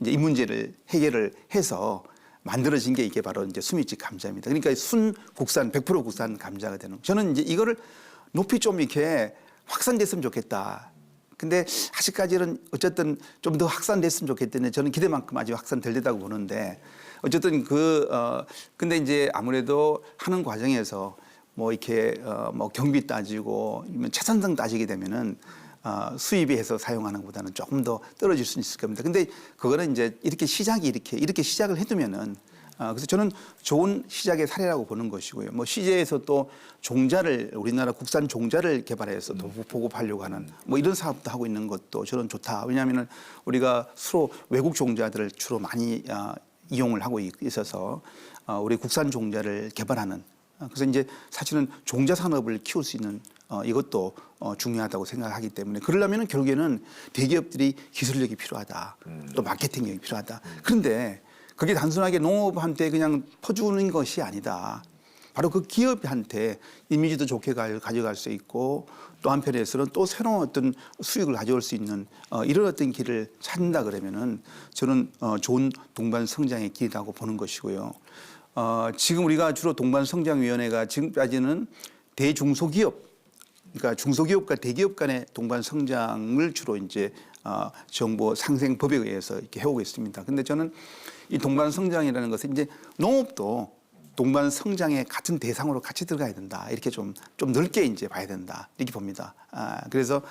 이제 이 문제를 해결을 해서 만들어진 게 이게 바로 이제 수미칡 감자입니다. 그러니까 국산 100% 국산 감자가 되는. 저는 이제 이거를 높이 좀 이렇게 확산됐으면 좋겠다. 근데 아직까지는 어쨌든 좀 더 확산됐으면 좋겠다는 저는 기대만큼 아직 확산될 듯다고 보는데 어쨌든 근데 이제 아무래도 하는 과정에서 뭐 이렇게 뭐 경비 따지고 채산성 따지게 되면은 수입에 해서 사용하는 것보다는 조금 더 떨어질 수 있을 겁니다. 근데 그거는 이제 이렇게 시작을 해두면은 그래서 저는 좋은 시작의 사례라고 보는 것이고요. 뭐 CJ에서 또 우리나라 국산 종자를 개발해서 또 보급하려고 하는 뭐 이런 사업도 하고 있는 것도 저는 좋다. 왜냐하면은 우리가 서로 외국 종자들을 주로 많이 이용을 하고 있어서 우리 국산 종자를 개발하는 그래서 이제 사실은 종자 산업을 키울 수 있는 이것도 중요하다고 생각하기 때문에 그러려면은 결국에는 대기업들이 기술력이 필요하다. 또 마케팅력이 필요하다. 그런데 그게 단순하게 농업한테 그냥 퍼주는 것이 아니다. 바로 그 기업한테 이미지도 좋게 가져갈 수 있고 또 한편에서는 또 새로운 어떤 수익을 가져올 수 있는 이런 어떤 길을 찾는다 그러면은 저는 좋은 동반 성장의 길이라고 보는 것이고요. 지금 우리가 주로 동반성장위원회가 지금까지는 대중소기업, 그러니까 중소기업과 대기업 간의 동반 성장을 주로 이제 정부 상생법에 의해서 이렇게 해오고 있습니다. 근데 저는 이 동반 성장이라는 것은 이제 농업도 동반 성장의 같은 대상으로 같이 들어가야 된다. 이렇게 좀 넓게 이제 봐야 된다. 이렇게 봅니다. 그래서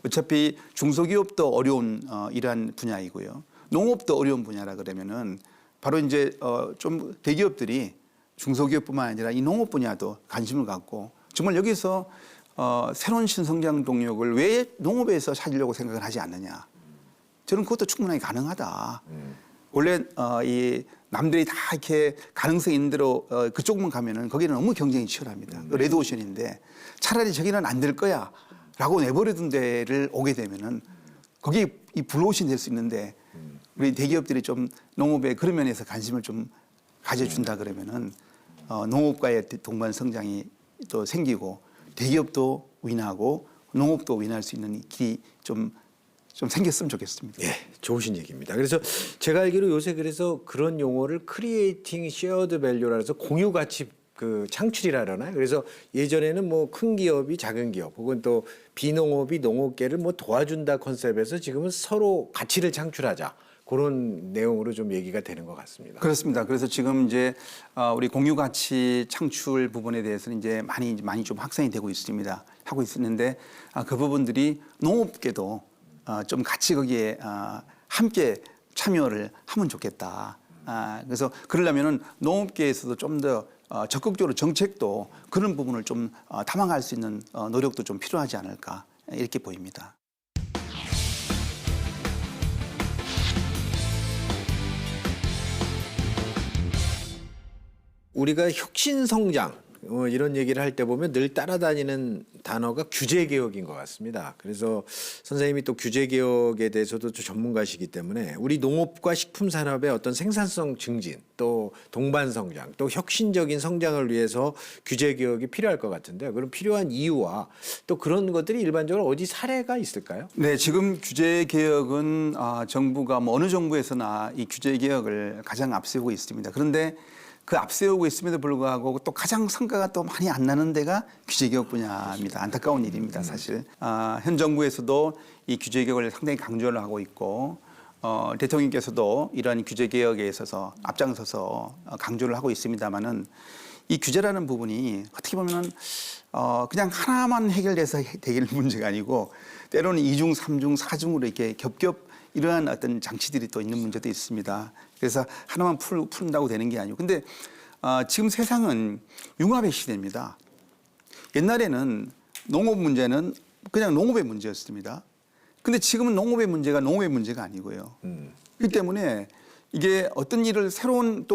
어차피 중소기업도 어려운 이러한 분야이고요. 농업도 어려운 분야라 그러면은 바로 이제 좀 대기업들이 중소기업뿐만 아니라 이 농업 분야도 관심을 갖고 정말 여기서 새로운 신성장 동력을 왜 농업에서 찾으려고 생각을 하지 않느냐. 저는 그것도 충분하게 가능하다. 원래 이 남들이 다 이렇게 가능성이 있는 대로 그쪽만 가면은 거기는 너무 경쟁이 치열합니다. 레드오션인데 차라리 저기는 안 될 거야 라고 내버려둔 데를 오게 되면은 거기 이 블루오션이 될 수 있는데 우리 대기업들이 좀 농업에 그런 면에서 관심을 좀 가져준다 그러면은 농업과의 동반 성장이 또 생기고 대기업도 윈하고 농업도 윈할 수 있는 길이 좀 생겼으면 좋겠습니다. 예, 좋으신 얘기입니다. 그래서 제가 알기로 요새 그래서 그런 용어를 크리에이팅 shared valu라 해서 공유 가치 그 창출이라 그러나요? 그래서 예전에는 뭐 큰 기업이 작은 기업 혹은 또 비농업이 농업계를 뭐 도와준다 컨셉에서 지금은 서로 가치를 창출하자. 그런 내용으로 좀 얘기가 되는 것 같습니다. 그렇습니다. 그래서 지금 이제 우리 공유 가치 창출 부분에 대해서는 이제 많이 좀 확산이 되고 있습니다. 하고 있었는데 그 부분들이 농업계도 좀 같이 거기에 함께 참여를 하면 좋겠다. 그래서 그러려면은 농업계에서도 좀 더 적극적으로 정책도 그런 부분을 좀 담아갈 수 있는 노력도 좀 필요하지 않을까 이렇게 보입니다. 우리가 혁신성장 이런 얘기를 할 때 보면 늘 따라다니는 단어가 규제개혁인 것 같습니다. 그래서 선생님이 또 규제개혁에 대해서도 좀 전문가시기 때문에 우리 농업과 식품산업의 어떤 생산성 증진 또 동반성장 또 혁신적인 성장을 위해서 규제개혁이 필요할 것 같은데 그럼 필요한 이유와 또 그런 것들이 일반적으로 어디 사례가 있을까요? 네, 지금 규제개혁은 정부가 뭐 어느 정부에서나 이 규제개혁을 가장 앞세우고 있습니다. 그런데 그 앞세우고 있음에도 불구하고 또 가장 성과가 또 많이 안 나는 데가 규제개혁 분야입니다. 안타까운 일입니다, 사실. 현 정부에서도 이 규제개혁을 상당히 강조를 하고 있고 대통령께서도 이러한 규제개혁에 있어서 앞장서서 강조를 하고 있습니다만은 이 규제라는 부분이 어떻게 보면은 그냥 하나만 해결돼서 되길 문제가 아니고 때로는 2중, 3중, 4중으로 이렇게 겹겹 이러한 어떤 장치들이 또 있는 문제도 있습니다. 그래서 하나만 푼다고 되는 게 아니고. 근데 지금 세상은 융합의 시대입니다. 옛날에는 농업 문제는 그냥 농업의 문제였습니다. 근데 지금은 농업의 문제가 농업의 문제가 아니고요. 그렇기 때문에 이게 어떤 일을 새로운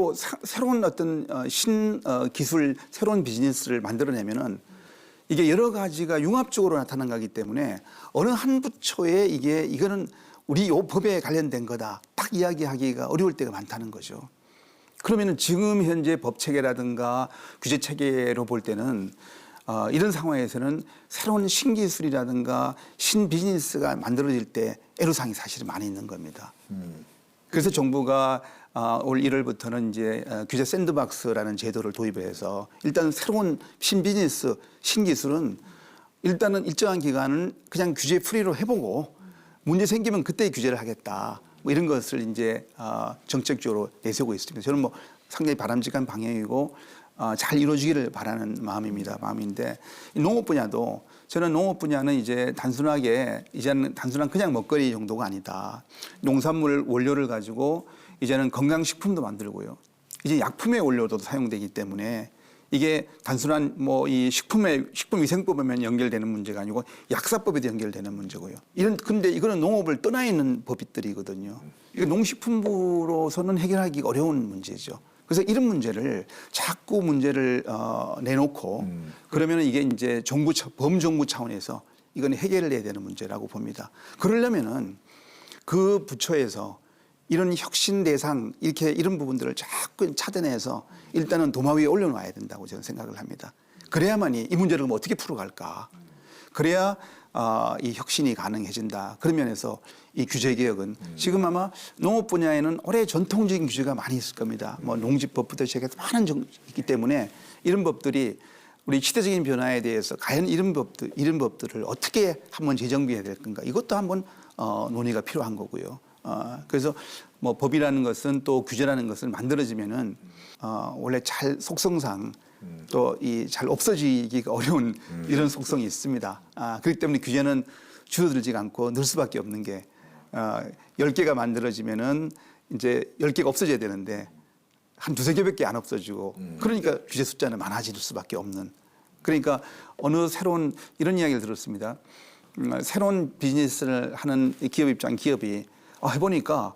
어떤 기술, 새로운 비즈니스를 만들어내면은 이게 여러 가지가 융합적으로 나타난 거기 때문에 어느 한 부처에 이거는 우리 요 법에 관련된 거다 딱 이야기하기가 어려울 때가 많다는 거죠. 그러면은 지금 현재 법 체계라든가 규제 체계로 볼 때는 이런 상황에서는 새로운 신기술이라든가 신비즈니스가 만들어질 때 애로사항이 사실은 많이 있는 겁니다. 그래서 정부가 올 1월부터는 이제 규제 샌드박스라는 제도를 도입해서 일단 새로운 신비즈니스, 신기술은 일단은 일정한 기간은 그냥 규제 프리로 해보고 문제 생기면 그때 규제를 하겠다. 뭐 이런 것을 이제 정책적으로 내세우고 있습니다. 저는 뭐 상당히 바람직한 방향이고 잘 이루어지기를 바라는 마음인데 이 농업 분야도 저는 농업 분야는 이제는 단순한 그냥 먹거리 정도가 아니다. 농산물 원료를 가지고 이제는 건강식품도 만들고요. 이제 약품의 원료도 사용되기 때문에 이게 단순한 뭐 이 식품위생법에만 연결되는 문제가 아니고 약사법에도 연결되는 문제고요. 근데 이거는 농업을 떠나 있는 법들이거든요. 이거 농식품부로서는 해결하기 어려운 문제죠. 그래서 이런 문제를 자꾸 내놓고 그러면 이게 이제 범정부 차원에서 이건 해결을 해야 되는 문제라고 봅니다. 그러려면은 그 부처에서 이런 혁신 대상 이렇게 이런 부분들을 자꾸 찾아내서 일단은 도마 위에 올려놔야 된다고 저는 생각을 합니다. 그래야만이 이 문제를 그럼 어떻게 풀어갈까? 그래야 이 혁신이 가능해진다. 그런 면에서 이 규제 개혁은 지금 아마 농업 분야에는 오래 전통적인 규제가 많이 있을 겁니다. 뭐 농지법부터 시작해서 많은 있기 때문에 이런 법들이 우리 시대적인 변화에 대해서 과연 이런 법들을 어떻게 한번 재정비해야 될 건가? 이것도 한번 논의가 필요한 거고요. 그래서 뭐 법이라는 것은 또 규제라는 것은 만들어지면은 원래 잘 속성상 또 이 잘 없어지기가 어려운 이런 속성이 있습니다. 그렇기 때문에 규제는 줄어들지 않고 늘 수밖에 없는 게 10개가 만들어지면은 이제 10개가 없어져야 되는데 한 두세 개밖에 안 없어지고 그러니까 규제 숫자는 많아질 수밖에 없는 그러니까 어느 새로운 이런 이야기를 들었습니다. 새로운 비즈니스를 하는 기업 입장 기업이 해보니까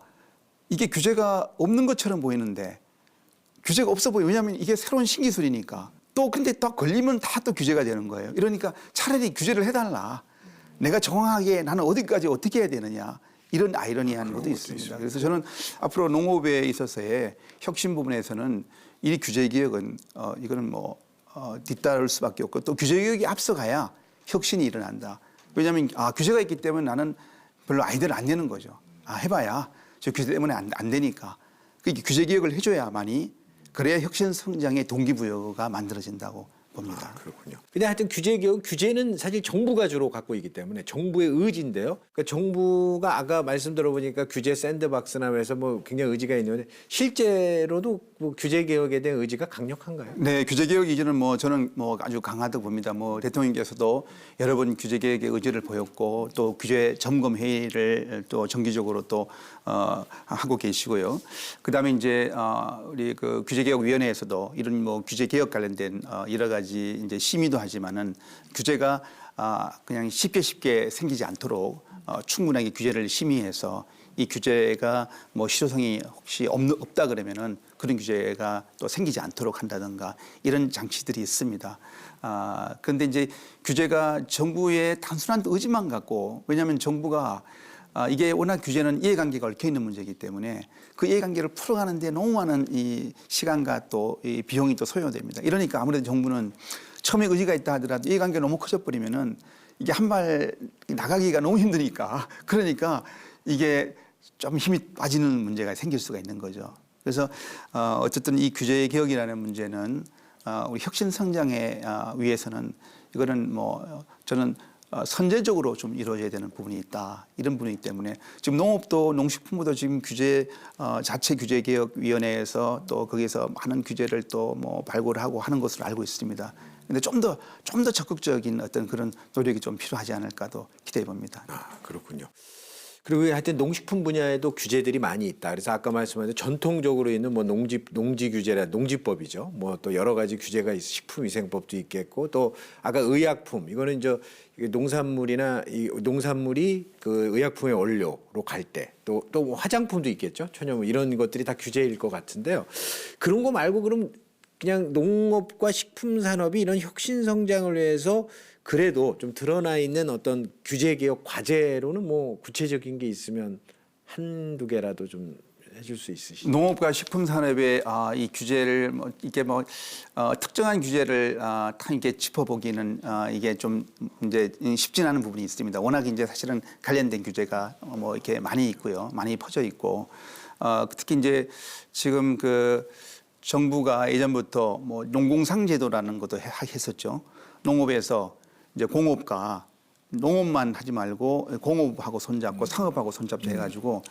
이게 규제가 없는 것처럼 보이는데 규제가 없어 보여요. 왜냐하면 이게 새로운 신기술이니까 또 근데 딱 걸리면 다 또 규제가 되는 거예요. 이러니까 차라리 규제를 해달라. 내가 정확하게 나는 어디까지 어떻게 해야 되느냐. 이런 아이러니한 것도 있습니다. 그래서 저는 앞으로 농업에 있어서의 혁신 부분에서는 이 규제 개혁은 이거는 뭐 뒤따를 수밖에 없고 또 규제 개혁이 앞서가야 혁신이 일어난다. 왜냐하면 규제가 있기 때문에 나는 별로 아이디어를 안 내는 거죠. 해봐야 저 규제 때문에 안 되니까. 그러니까 규제 개혁을 해줘야만이 그래야 혁신 성장의 동기부여가 만들어진다고 봅니다. 그렇군요. 근데 하여튼 규제는 사실 정부가 주로 갖고 있기 때문에 정부의 의지인데요. 그러니까 정부가 아까 말씀 들어보니까 규제 샌드박스나 해서 뭐 굉장히 의지가 있는데 실제로도 뭐 규제 개혁에 대한 의지가 강력한가요? 네, 규제 개혁 이전은 뭐 저는 뭐 아주 강하다고 봅니다. 뭐 대통령께서도 여러 번 규제 개혁의 의지를 보였고 또 규제 점검 회의를 또 정기적으로 또 하고 계시고요. 그다음에 이제 우리 그 규제 개혁 위원회에서도 이런 뭐 규제 개혁 관련된 여러 가지 이제 심의도 하지만은 규제가 그냥 쉽게 생기지 않도록 충분하게 규제를 심의해서 이 규제가 뭐 실효성이 혹시 없다 그러면은 그런 규제가 또 생기지 않도록 한다든가 이런 장치들이 있습니다. 그런데 이제 규제가 정부의 단순한 의지만 갖고 왜냐하면 정부가 이게 워낙 규제는 이해관계가 얽혀 있는 문제이기 때문에 그 이해관계를 풀어가는데 너무 많은 이 시간과 또 이 비용이 또 소요됩니다. 이러니까 아무래도 정부는 처음에 의지가 있다 하더라도 이해관계가 너무 커져 버리면은 이게 한 발 나가기가 너무 힘드니까 그러니까 이게 좀 힘이 빠지는 문제가 생길 수가 있는 거죠. 그래서 어쨌든 이 규제 개혁이라는 문제는 우리 혁신 성장에 위해서는 이거는 뭐 저는 선제적으로 좀 이루어져야 되는 부분이 있다. 이런 부분이기 때문에 지금 농업도 농식품부도 지금 규제 자체 규제 개혁 위원회에서 또 거기서 많은 규제를 또 뭐 발굴하고 하는 것으로 알고 있습니다. 근데 좀 더 적극적인 어떤 그런 노력이 좀 필요하지 않을까도 기대해 봅니다. 그렇군요. 그리고 하여튼 농식품 분야에도 규제들이 많이 있다. 그래서 아까 말씀하신 전통적으로 있는 뭐 농지 규제라 농지법이죠. 뭐 또 여러 가지 규제가 있어 식품위생법도 있겠고 또 아까 의약품 이거는 이제 농산물이나 이 농산물이 그 의약품의 원료로 갈 때 또 화장품도 있겠죠. 천연물 이런 것들이 다 규제일 것 같은데요. 그런 거 말고 그럼 그냥 농업과 식품 산업이 이런 혁신 성장을 위해서 그래도 좀 드러나 있는 어떤 규제 개혁 과제로는 뭐 구체적인 게 있으면 한두 개라도 좀 해줄 수 있으시죠? 농업과 식품 산업의 이 규제를 뭐 이게 뭐 특정한 규제를 다 이렇게 짚어보기는 이게 좀 이제 쉽진 않은 부분이 있습니다. 워낙 이제 사실은 관련된 규제가 뭐 이렇게 많이 있고요, 많이 퍼져 있고 특히 이제 지금 그 정부가 예전부터 뭐 농공상제도라는 것도 했었죠. 농업에서 이제 공업과 농업만 하지 말고 공업하고 손잡고 상업하고 손잡고 해가지고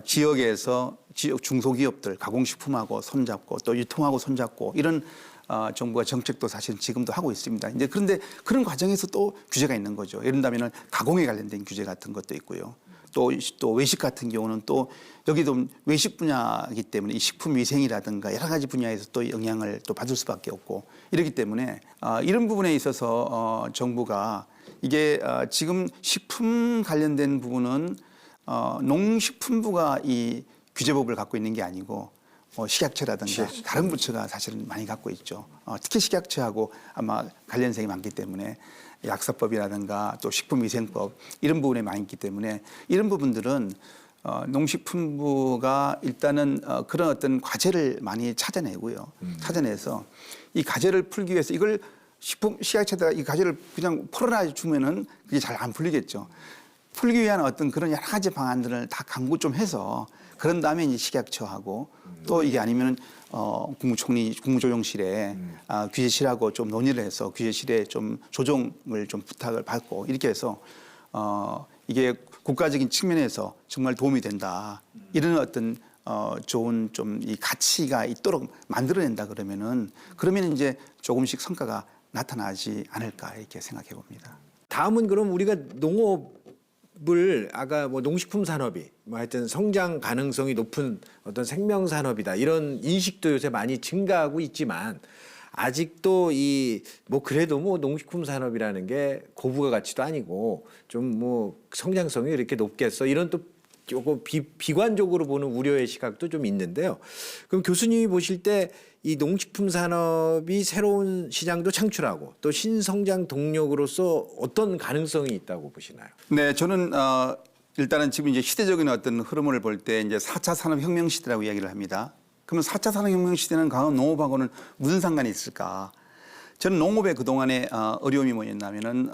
지역에서 지역 중소기업들 가공식품하고 손잡고 또 유통하고 손잡고 이런 정부가 정책도 사실 지금도 하고 있습니다. 이제 그런데 그런 과정에서 또 규제가 있는 거죠. 예를 들면 가공에 관련된 규제 같은 것도 있고요. 또 외식 같은 경우는 또 여기도 외식 분야이기 때문에 이 식품 위생이라든가 여러 가지 분야에서 또 영향을 또 받을 수밖에 없고 이렇기 때문에 이런 부분에 있어서 정부가 이게 지금 식품 관련된 부분은 농식품부가 이 규제법을 갖고 있는 게 아니고 식약처라든가 다른 부처가 사실은 많이 갖고 있죠. 특히 식약처하고 아마 관련성이 많기 때문에 약사법이라든가 또 식품위생법 이런 부분에 많이 있기 때문에 이런 부분들은 농식품부가 일단은 그런 어떤 과제를 많이 찾아내고요. 찾아내서 이 과제를 풀기 위해서 이걸 식품 식약처에다가 이 과제를 그냥 풀어라 주면은 그게 잘 안 풀리겠죠. 풀기 위한 어떤 그런 여러 가지 방안들을 다 강구 좀 해서 그런 다음에 이제 식약처하고 또 이게 아니면은 국무조정실에 규제실하고 좀 논의를 해서 규제실에 좀 조정을 좀 부탁을 받고 이렇게 해서 이게 국가적인 측면에서 정말 도움이 된다. 이런 어떤 좋은 좀 이 가치가 있도록 만들어낸다 그러면 이제 조금씩 성과가 나타나지 않을까 이렇게 생각해 봅니다. 다음은 그럼 우리가 농업을 아까 뭐 농식품 산업이 뭐 하여튼 성장 가능성이 높은 어떤 생명 산업이다 이런 인식도 요새 많이 증가하고 있지만 아직도 이 뭐 그래도 뭐 농식품 산업이라는 게 고부가 가치도 아니고 좀 뭐 성장성이 이렇게 높겠어 이런 또 조금 비관적으로 보는 우려의 시각도 좀 있는데요. 그럼 교수님이 보실 때 이 농식품 산업이 새로운 시장도 창출하고 또 신성장 동력으로서 어떤 가능성이 있다고 보시나요? 네, 저는 일단은 지금 이제 시대적인 어떤 흐름을 볼 때 이제 4차 산업혁명 시대라고 이야기를 합니다. 그러면 4차 산업혁명 시대는 과연 농업하고는 무슨 상관이 있을까? 저는 농업의 그동안의 어려움이 뭐였냐면은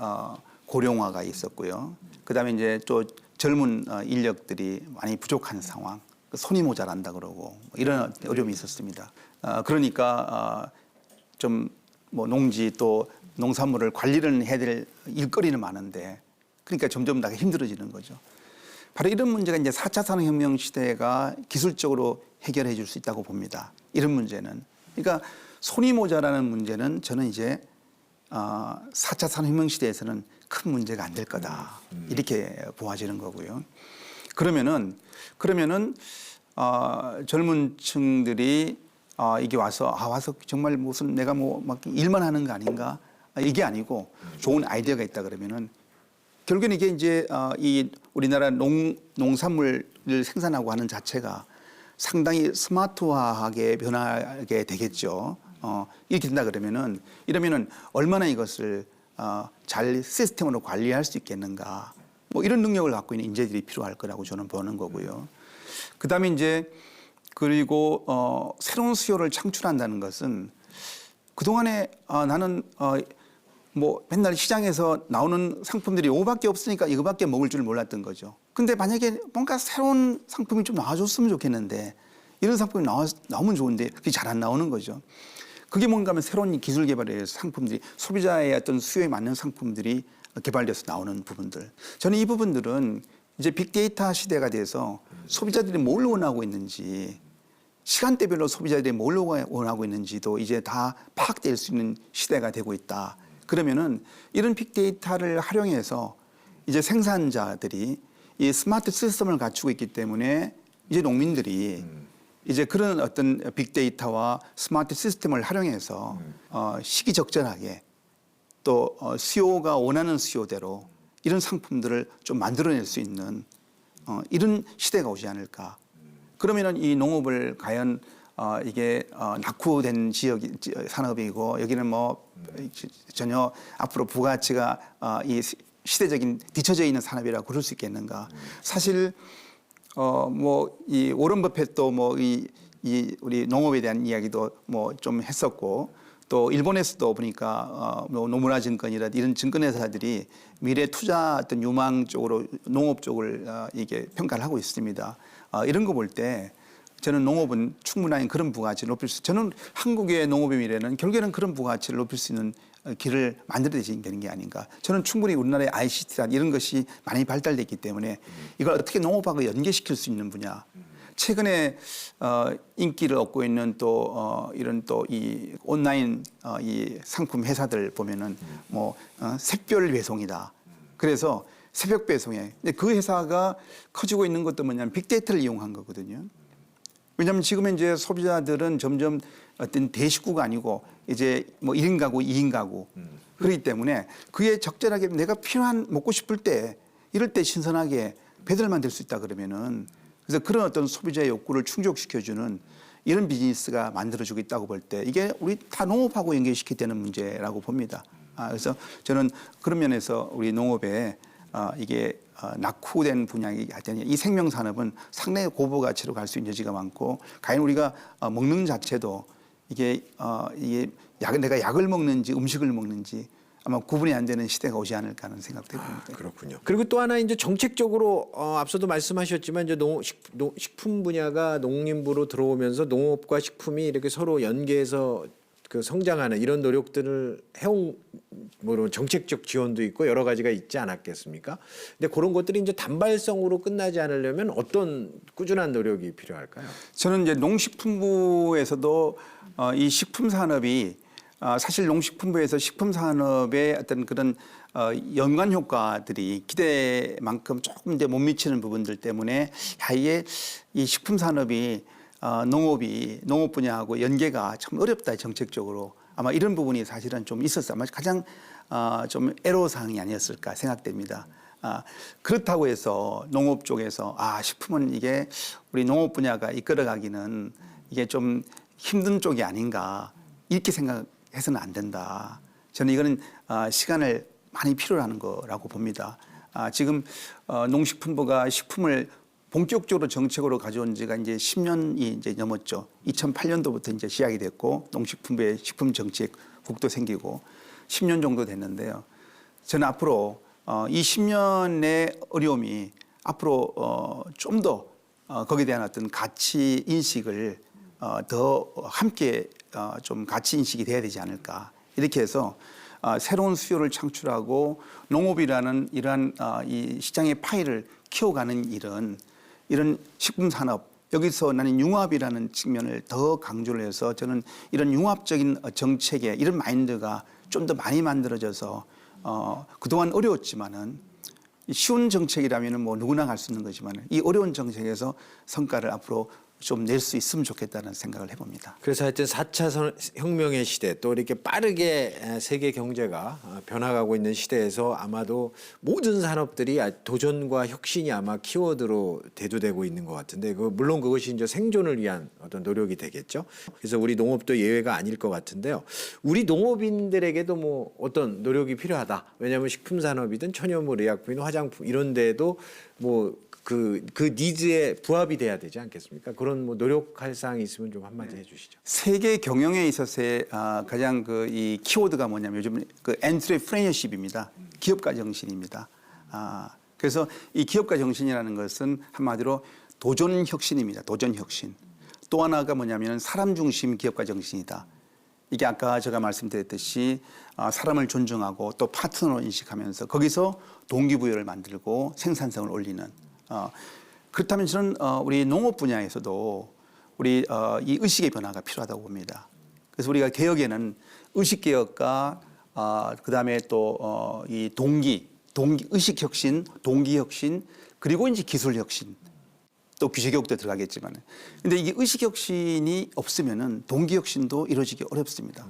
고령화가 있었고요. 그다음에 이제 또 젊은 인력들이 많이 부족한 상황, 손이 모자란다 그러고 이런 어려움이 있었습니다. 그러니까 좀 뭐 농지 또 농산물을 관리를 해야 될 일거리는 많은데 그러니까 점점 다 힘들어지는 거죠. 바로 이런 문제가 이제 4차 산업혁명 시대가 기술적으로 해결해 줄 수 있다고 봅니다. 이런 문제는. 그러니까 손이 모자라는 문제는 저는 이제 4차 산업혁명 시대에서는 큰 문제가 안 될 거다. 이렇게 보아지는 거고요. 그러면은 젊은 층들이 이게 와서 정말 무슨 내가 뭐 막 일만 하는 거 아닌가? 이게 아니고 좋은 아이디어가 있다 그러면은 결국엔 이게 이제 이 우리나라 농산물을 생산하고 하는 자체가 상당히 스마트화하게 변하게 되겠죠. 이렇게 된다 그러면은 이러면은 얼마나 이것을 잘 시스템으로 관리할 수 있겠는가. 뭐 이런 능력을 갖고 있는 인재들이 필요할 거라고 저는 보는 거고요. 그다음에 이제 그리고 새로운 수요를 창출한다는 것은 그동안에 나는 뭐 맨날 시장에서 나오는 상품들이 이거밖에 없으니까 이거밖에 먹을 줄 몰랐던 거죠. 근데 만약에 뭔가 새로운 상품이 좀 나와줬으면 좋겠는데 이런 상품이 나오면 좋은데 그게 잘 안 나오는 거죠. 그게 뭔가 하면 새로운 기술 개발에 의해서 상품들이 소비자의 어떤 수요에 맞는 상품들이 개발돼서 나오는 부분들. 저는 이 부분들은 이제 빅데이터 시대가 돼서 소비자들이 뭘 원하고 있는지 시간대별로 소비자들이 뭘 원하고 있는지도 이제 다 파악될 수 있는 시대가 되고 있다. 그러면은 이런 빅데이터를 활용해서 이제 생산자들이 이 스마트 시스템을 갖추고 있기 때문에 이제 농민들이 이제 그런 어떤 빅데이터와 스마트 시스템을 활용해서 시기적절하게 또 수요가 원하는 수요대로 이런 상품들을 좀 만들어낼 수 있는 이런 시대가 오지 않을까. 그러면은 이 농업을 과연 이게 낙후된 지역 산업이고 여기는 뭐 전혀 앞으로 부가가치가 이 시대적인 뒤처져 있는 산업이라고 그럴 수 있겠는가. 사실 뭐 이 오런 버핏도 뭐 이 우리 농업에 대한 이야기도 뭐 좀 했었고 또 일본에서도 보니까 뭐 노무라 증권이라든지 이런 증권회사들이 미래 투자 어떤 유망 쪽으로 농업 쪽을 이게 평가를 하고 있습니다. 이런 거 볼 때 저는 농업은 충분한 그런 부가가치를 높일 수, 저는 한국의 농업의 미래는 결국에는 그런 부가가치를 높일 수 있는 길을 만들어야 되는 게 아닌가. 저는 충분히 우리나라의 ICT란 이런 것이 많이 발달됐기 때문에 이걸 어떻게 농업하고 연계시킬 수 있는 분야. 최근에 인기를 얻고 있는 또 이런 또 이 온라인 이 상품 회사들 보면은 뭐 샛별 배송이다. 그래서 새벽 배송에. 근데 그 회사가 커지고 있는 것도 뭐냐면 빅데이터를 이용한 거거든요. 왜냐하면 지금 이제 소비자들은 점점 어떤 대식구가 아니고 이제 뭐 1인 가구, 2인 가구 그렇기 때문에 그에 적절하게 내가 필요한 먹고 싶을 때 이럴 때 신선하게 배달만 될 수 있다 그러면은 그래서 그런 어떤 소비자의 욕구를 충족시켜주는 이런 비즈니스가 만들어지고 있다고 볼 때 이게 우리 다 농업하고 연계시켜야 되는 문제라고 봅니다. 그래서 저는 그런 면에서 우리 농업에 이게 낙후된 분야이기 때문에 이 생명산업은 상당히 고부 가치로 갈 수 있는 여지가 많고 과연 우리가 먹는 자체도 이게 내가 약을 먹는지 음식을 먹는지 아마 구분이 안 되는 시대가 오지 않을까 하는 생각도 해봅니다. 그렇군요. 그리고 또 하나 이제 정책적으로 앞서도 말씀하셨지만 이제 식품 분야가 농림부로 들어오면서 농업과 식품이 이렇게 서로 연계해서 그 성장하는 이런 노력들을 해온 뭐 정책적 지원도 있고 여러 가지가 있지 않았겠습니까? 근데 그런 것들이 이제 단발성으로 끝나지 않으려면 어떤 꾸준한 노력이 필요할까요? 저는 이제 농식품부에서도 이 식품 산업이 사실 농식품부에서 식품 산업의 어떤 그런 연관 효과들이 기대만큼 조금 이제 못 미치는 부분들 때문에 이게 이 식품 산업이 농업 분야하고 연계가 참 어렵다 정책적으로 아마 이런 부분이 사실은 좀 있었어요. 아마 가장 좀 애로사항이 아니었을까 생각됩니다. 그렇다고 해서 농업 쪽에서 식품은 이게 우리 농업 분야가 이끌어가기는 이게 좀 힘든 쪽이 아닌가 이렇게 생각해서는 안 된다. 저는 이거는 시간을 많이 필요로 하는 거라고 봅니다. 지금 농식품부가 식품을 본격적으로 정책으로 가져온 지가 이제 10년이 이제 넘었죠. 2008년도부터 이제 시작이 됐고 농식품부의 식품정책국도 생기고 10년 정도 됐는데요. 저는 앞으로 이 10년의 어려움이 앞으로 좀 더 거기에 대한 어떤 가치 인식을 더 함께 좀 가치 인식이 돼야 되지 않을까 이렇게 해서 새로운 수요를 창출하고 농업이라는 이러한 이 시장의 파이를 키워가는 이런 식품 산업 여기서 나는 융합이라는 측면을 더 강조를 해서 저는 이런 융합적인 정책에 이런 마인드가 좀 더 많이 만들어져서 그동안 어려웠지만은 쉬운 정책이라면은 뭐 누구나 갈 수 있는 거지만 이 어려운 정책에서 성과를 앞으로 좀 낼 수 있으면 좋겠다는 생각을 해봅니다. 그래서 하여튼 4차 혁명의 시대 또 이렇게 빠르게 세계 경제가 변화가고 있는 시대에서 아마도 모든 산업들이 도전과 혁신이 아마 키워드로 대두되고 있는 것 같은데 물론 그것이 이제 생존을 위한 어떤 노력이 되겠죠. 그래서 우리 농업도 예외가 아닐 것 같은데요. 우리 농업인들에게도 뭐 어떤 노력이 필요하다. 왜냐하면 식품 산업이든 천연물 의약품이든 화장품 이런 데도 뭐 그 니즈에 부합이 돼야 되지 않겠습니까? 그런 뭐 노력할 사항이 있으면 좀 한마디 해주시죠. 세계 경영에 있어서의 가장 이 키워드가 뭐냐면 요즘 그 엔트레프레너십입니다. 기업가 정신입니다. 그래서 이 기업가 정신이라는 것은 한마디로 도전 혁신입니다. 도전 혁신. 또 하나가 뭐냐면 사람 중심 기업가 정신이다. 이게 아까 제가 말씀드렸듯이 사람을 존중하고 또 파트너로 인식하면서 거기서 동기부여를 만들고 생산성을 올리는 그렇다면 저는 우리 농업 분야에서도 우리 이 의식의 변화가 필요하다고 봅니다. 그래서 우리가 개혁에는 의식 개혁과 그다음에 또 이 동기 의식 혁신, 동기 혁신 그리고 이제 기술 혁신 또 규제 개혁도 들어가겠지만 근데 이게 의식 혁신이 없으면은 동기 혁신도 이루어지기 어렵습니다.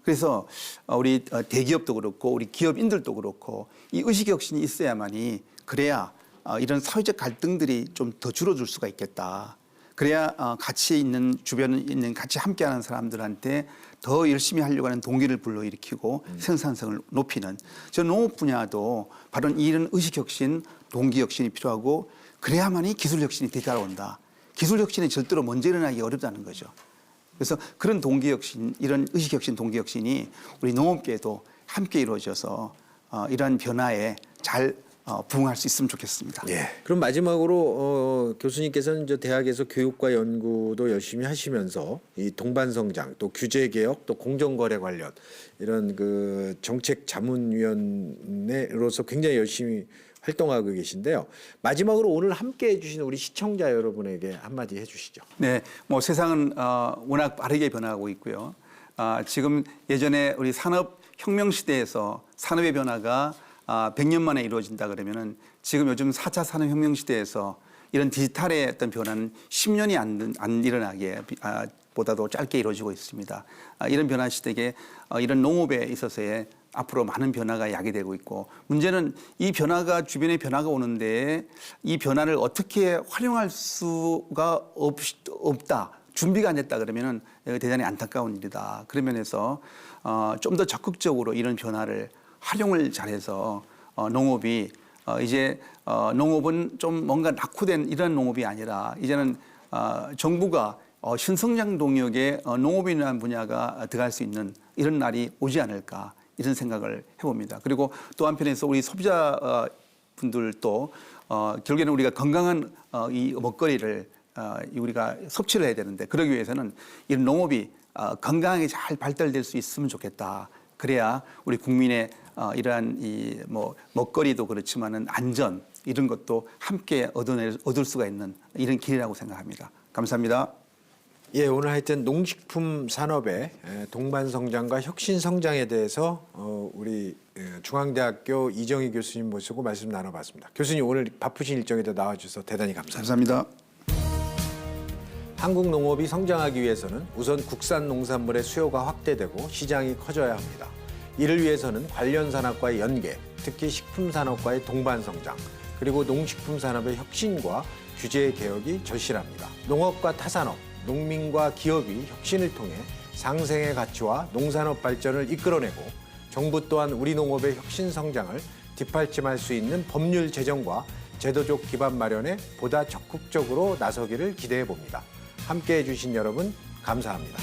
그래서 우리 대기업도 그렇고 우리 기업인들도 그렇고 이 의식 혁신이 있어야만이 그래야 이런 사회적 갈등들이 좀 더 줄어들 수가 있겠다. 그래야 같이 있는 주변에 있는 같이 함께하는 사람들한테 더 열심히 하려고 하는 동기를 불러일으키고 생산성을 높이는 저 농업 분야도 바로 이런 의식혁신, 동기혁신이 필요하고 그래야만이 기술혁신이 뒤따라온다. 기술혁신이 절대로 먼저 일어나기 어렵다는 거죠. 그래서 그런 동기혁신, 이런 의식혁신, 동기혁신이 우리 농업계에도 함께 이루어져서 이러한 변화에 잘 부응할 수 있으면 좋겠습니다. 예. 그럼 마지막으로 교수님께서는 이제 대학에서 교육과 연구도 열심히 하시면서 이 동반성장, 또 규제 개혁, 또 공정거래 관련 이런 그 정책 자문위원회로서 굉장히 열심히 활동하고 계신데요. 마지막으로 오늘 함께해 주신 우리 시청자 여러분에게 한마디 해주시죠. 네, 뭐 세상은 워낙 빠르게 변화하고 있고요. 지금 예전에 우리 산업 혁명 시대에서 산업의 변화가 100년 만에 이루어진다 그러면은 지금 요즘 4차 산업혁명 시대에서 이런 디지털의 어떤 변화는 10년이 안 일어나게 보다도 짧게 이루어지고 있습니다. 이런 변화 시대에 이런 농업에 있어서의 앞으로 많은 변화가 야기되고 있고 문제는 이 변화가 주변에 변화가 오는데 이 변화를 어떻게 활용할 수가 없다. 준비가 안 됐다 그러면은 대단히 안타까운 일이다. 그런 면에서 좀 더 적극적으로 이런 변화를 활용을 잘해서 농업이 이제 농업은 좀 뭔가 낙후된 이런 농업이 아니라 이제는 정부가 신성장 동역에 농업이라는 분야가 들어갈 수 있는 이런 날이 오지 않을까 이런 생각을 해봅니다. 그리고 또 한편에서 우리 소비자 분들도 결국에는 우리가 건강한 이 먹거리를 우리가 섭취를 해야 되는데 그러기 위해서는 이런 농업이 건강하게 잘 발달될 수 있으면 좋겠다. 그래야 우리 국민의 이러한 이 뭐 먹거리도 그렇지만은 안전 이런 것도 함께 얻을 수가 있는 이런 길이라고 생각합니다. 감사합니다. 예, 오늘 하여튼 농식품 산업의 동반 성장과 혁신 성장에 대해서 우리 중앙대학교 이정희 교수님 모시고 말씀 나눠봤습니다. 교수님 오늘 바쁘신 일정에도 나와주셔서 대단히 감사합니다. 감사합니다. 한국 농업이 성장하기 위해서는 우선 국산 농산물의 수요가 확대되고 시장이 커져야 합니다. 이를 위해서는 관련 산업과의 연계, 특히 식품 산업과의 동반 성장, 그리고 농식품 산업의 혁신과 규제 개혁이 절실합니다. 농업과 타산업, 농민과 기업이 혁신을 통해 상생의 가치와 농산업 발전을 이끌어내고 정부 또한 우리 농업의 혁신 성장을 뒷받침할 수 있는 법률 제정과 제도적 기반 마련에 보다 적극적으로 나서기를 기대해 봅니다. 함께해 주신 여러분 감사합니다.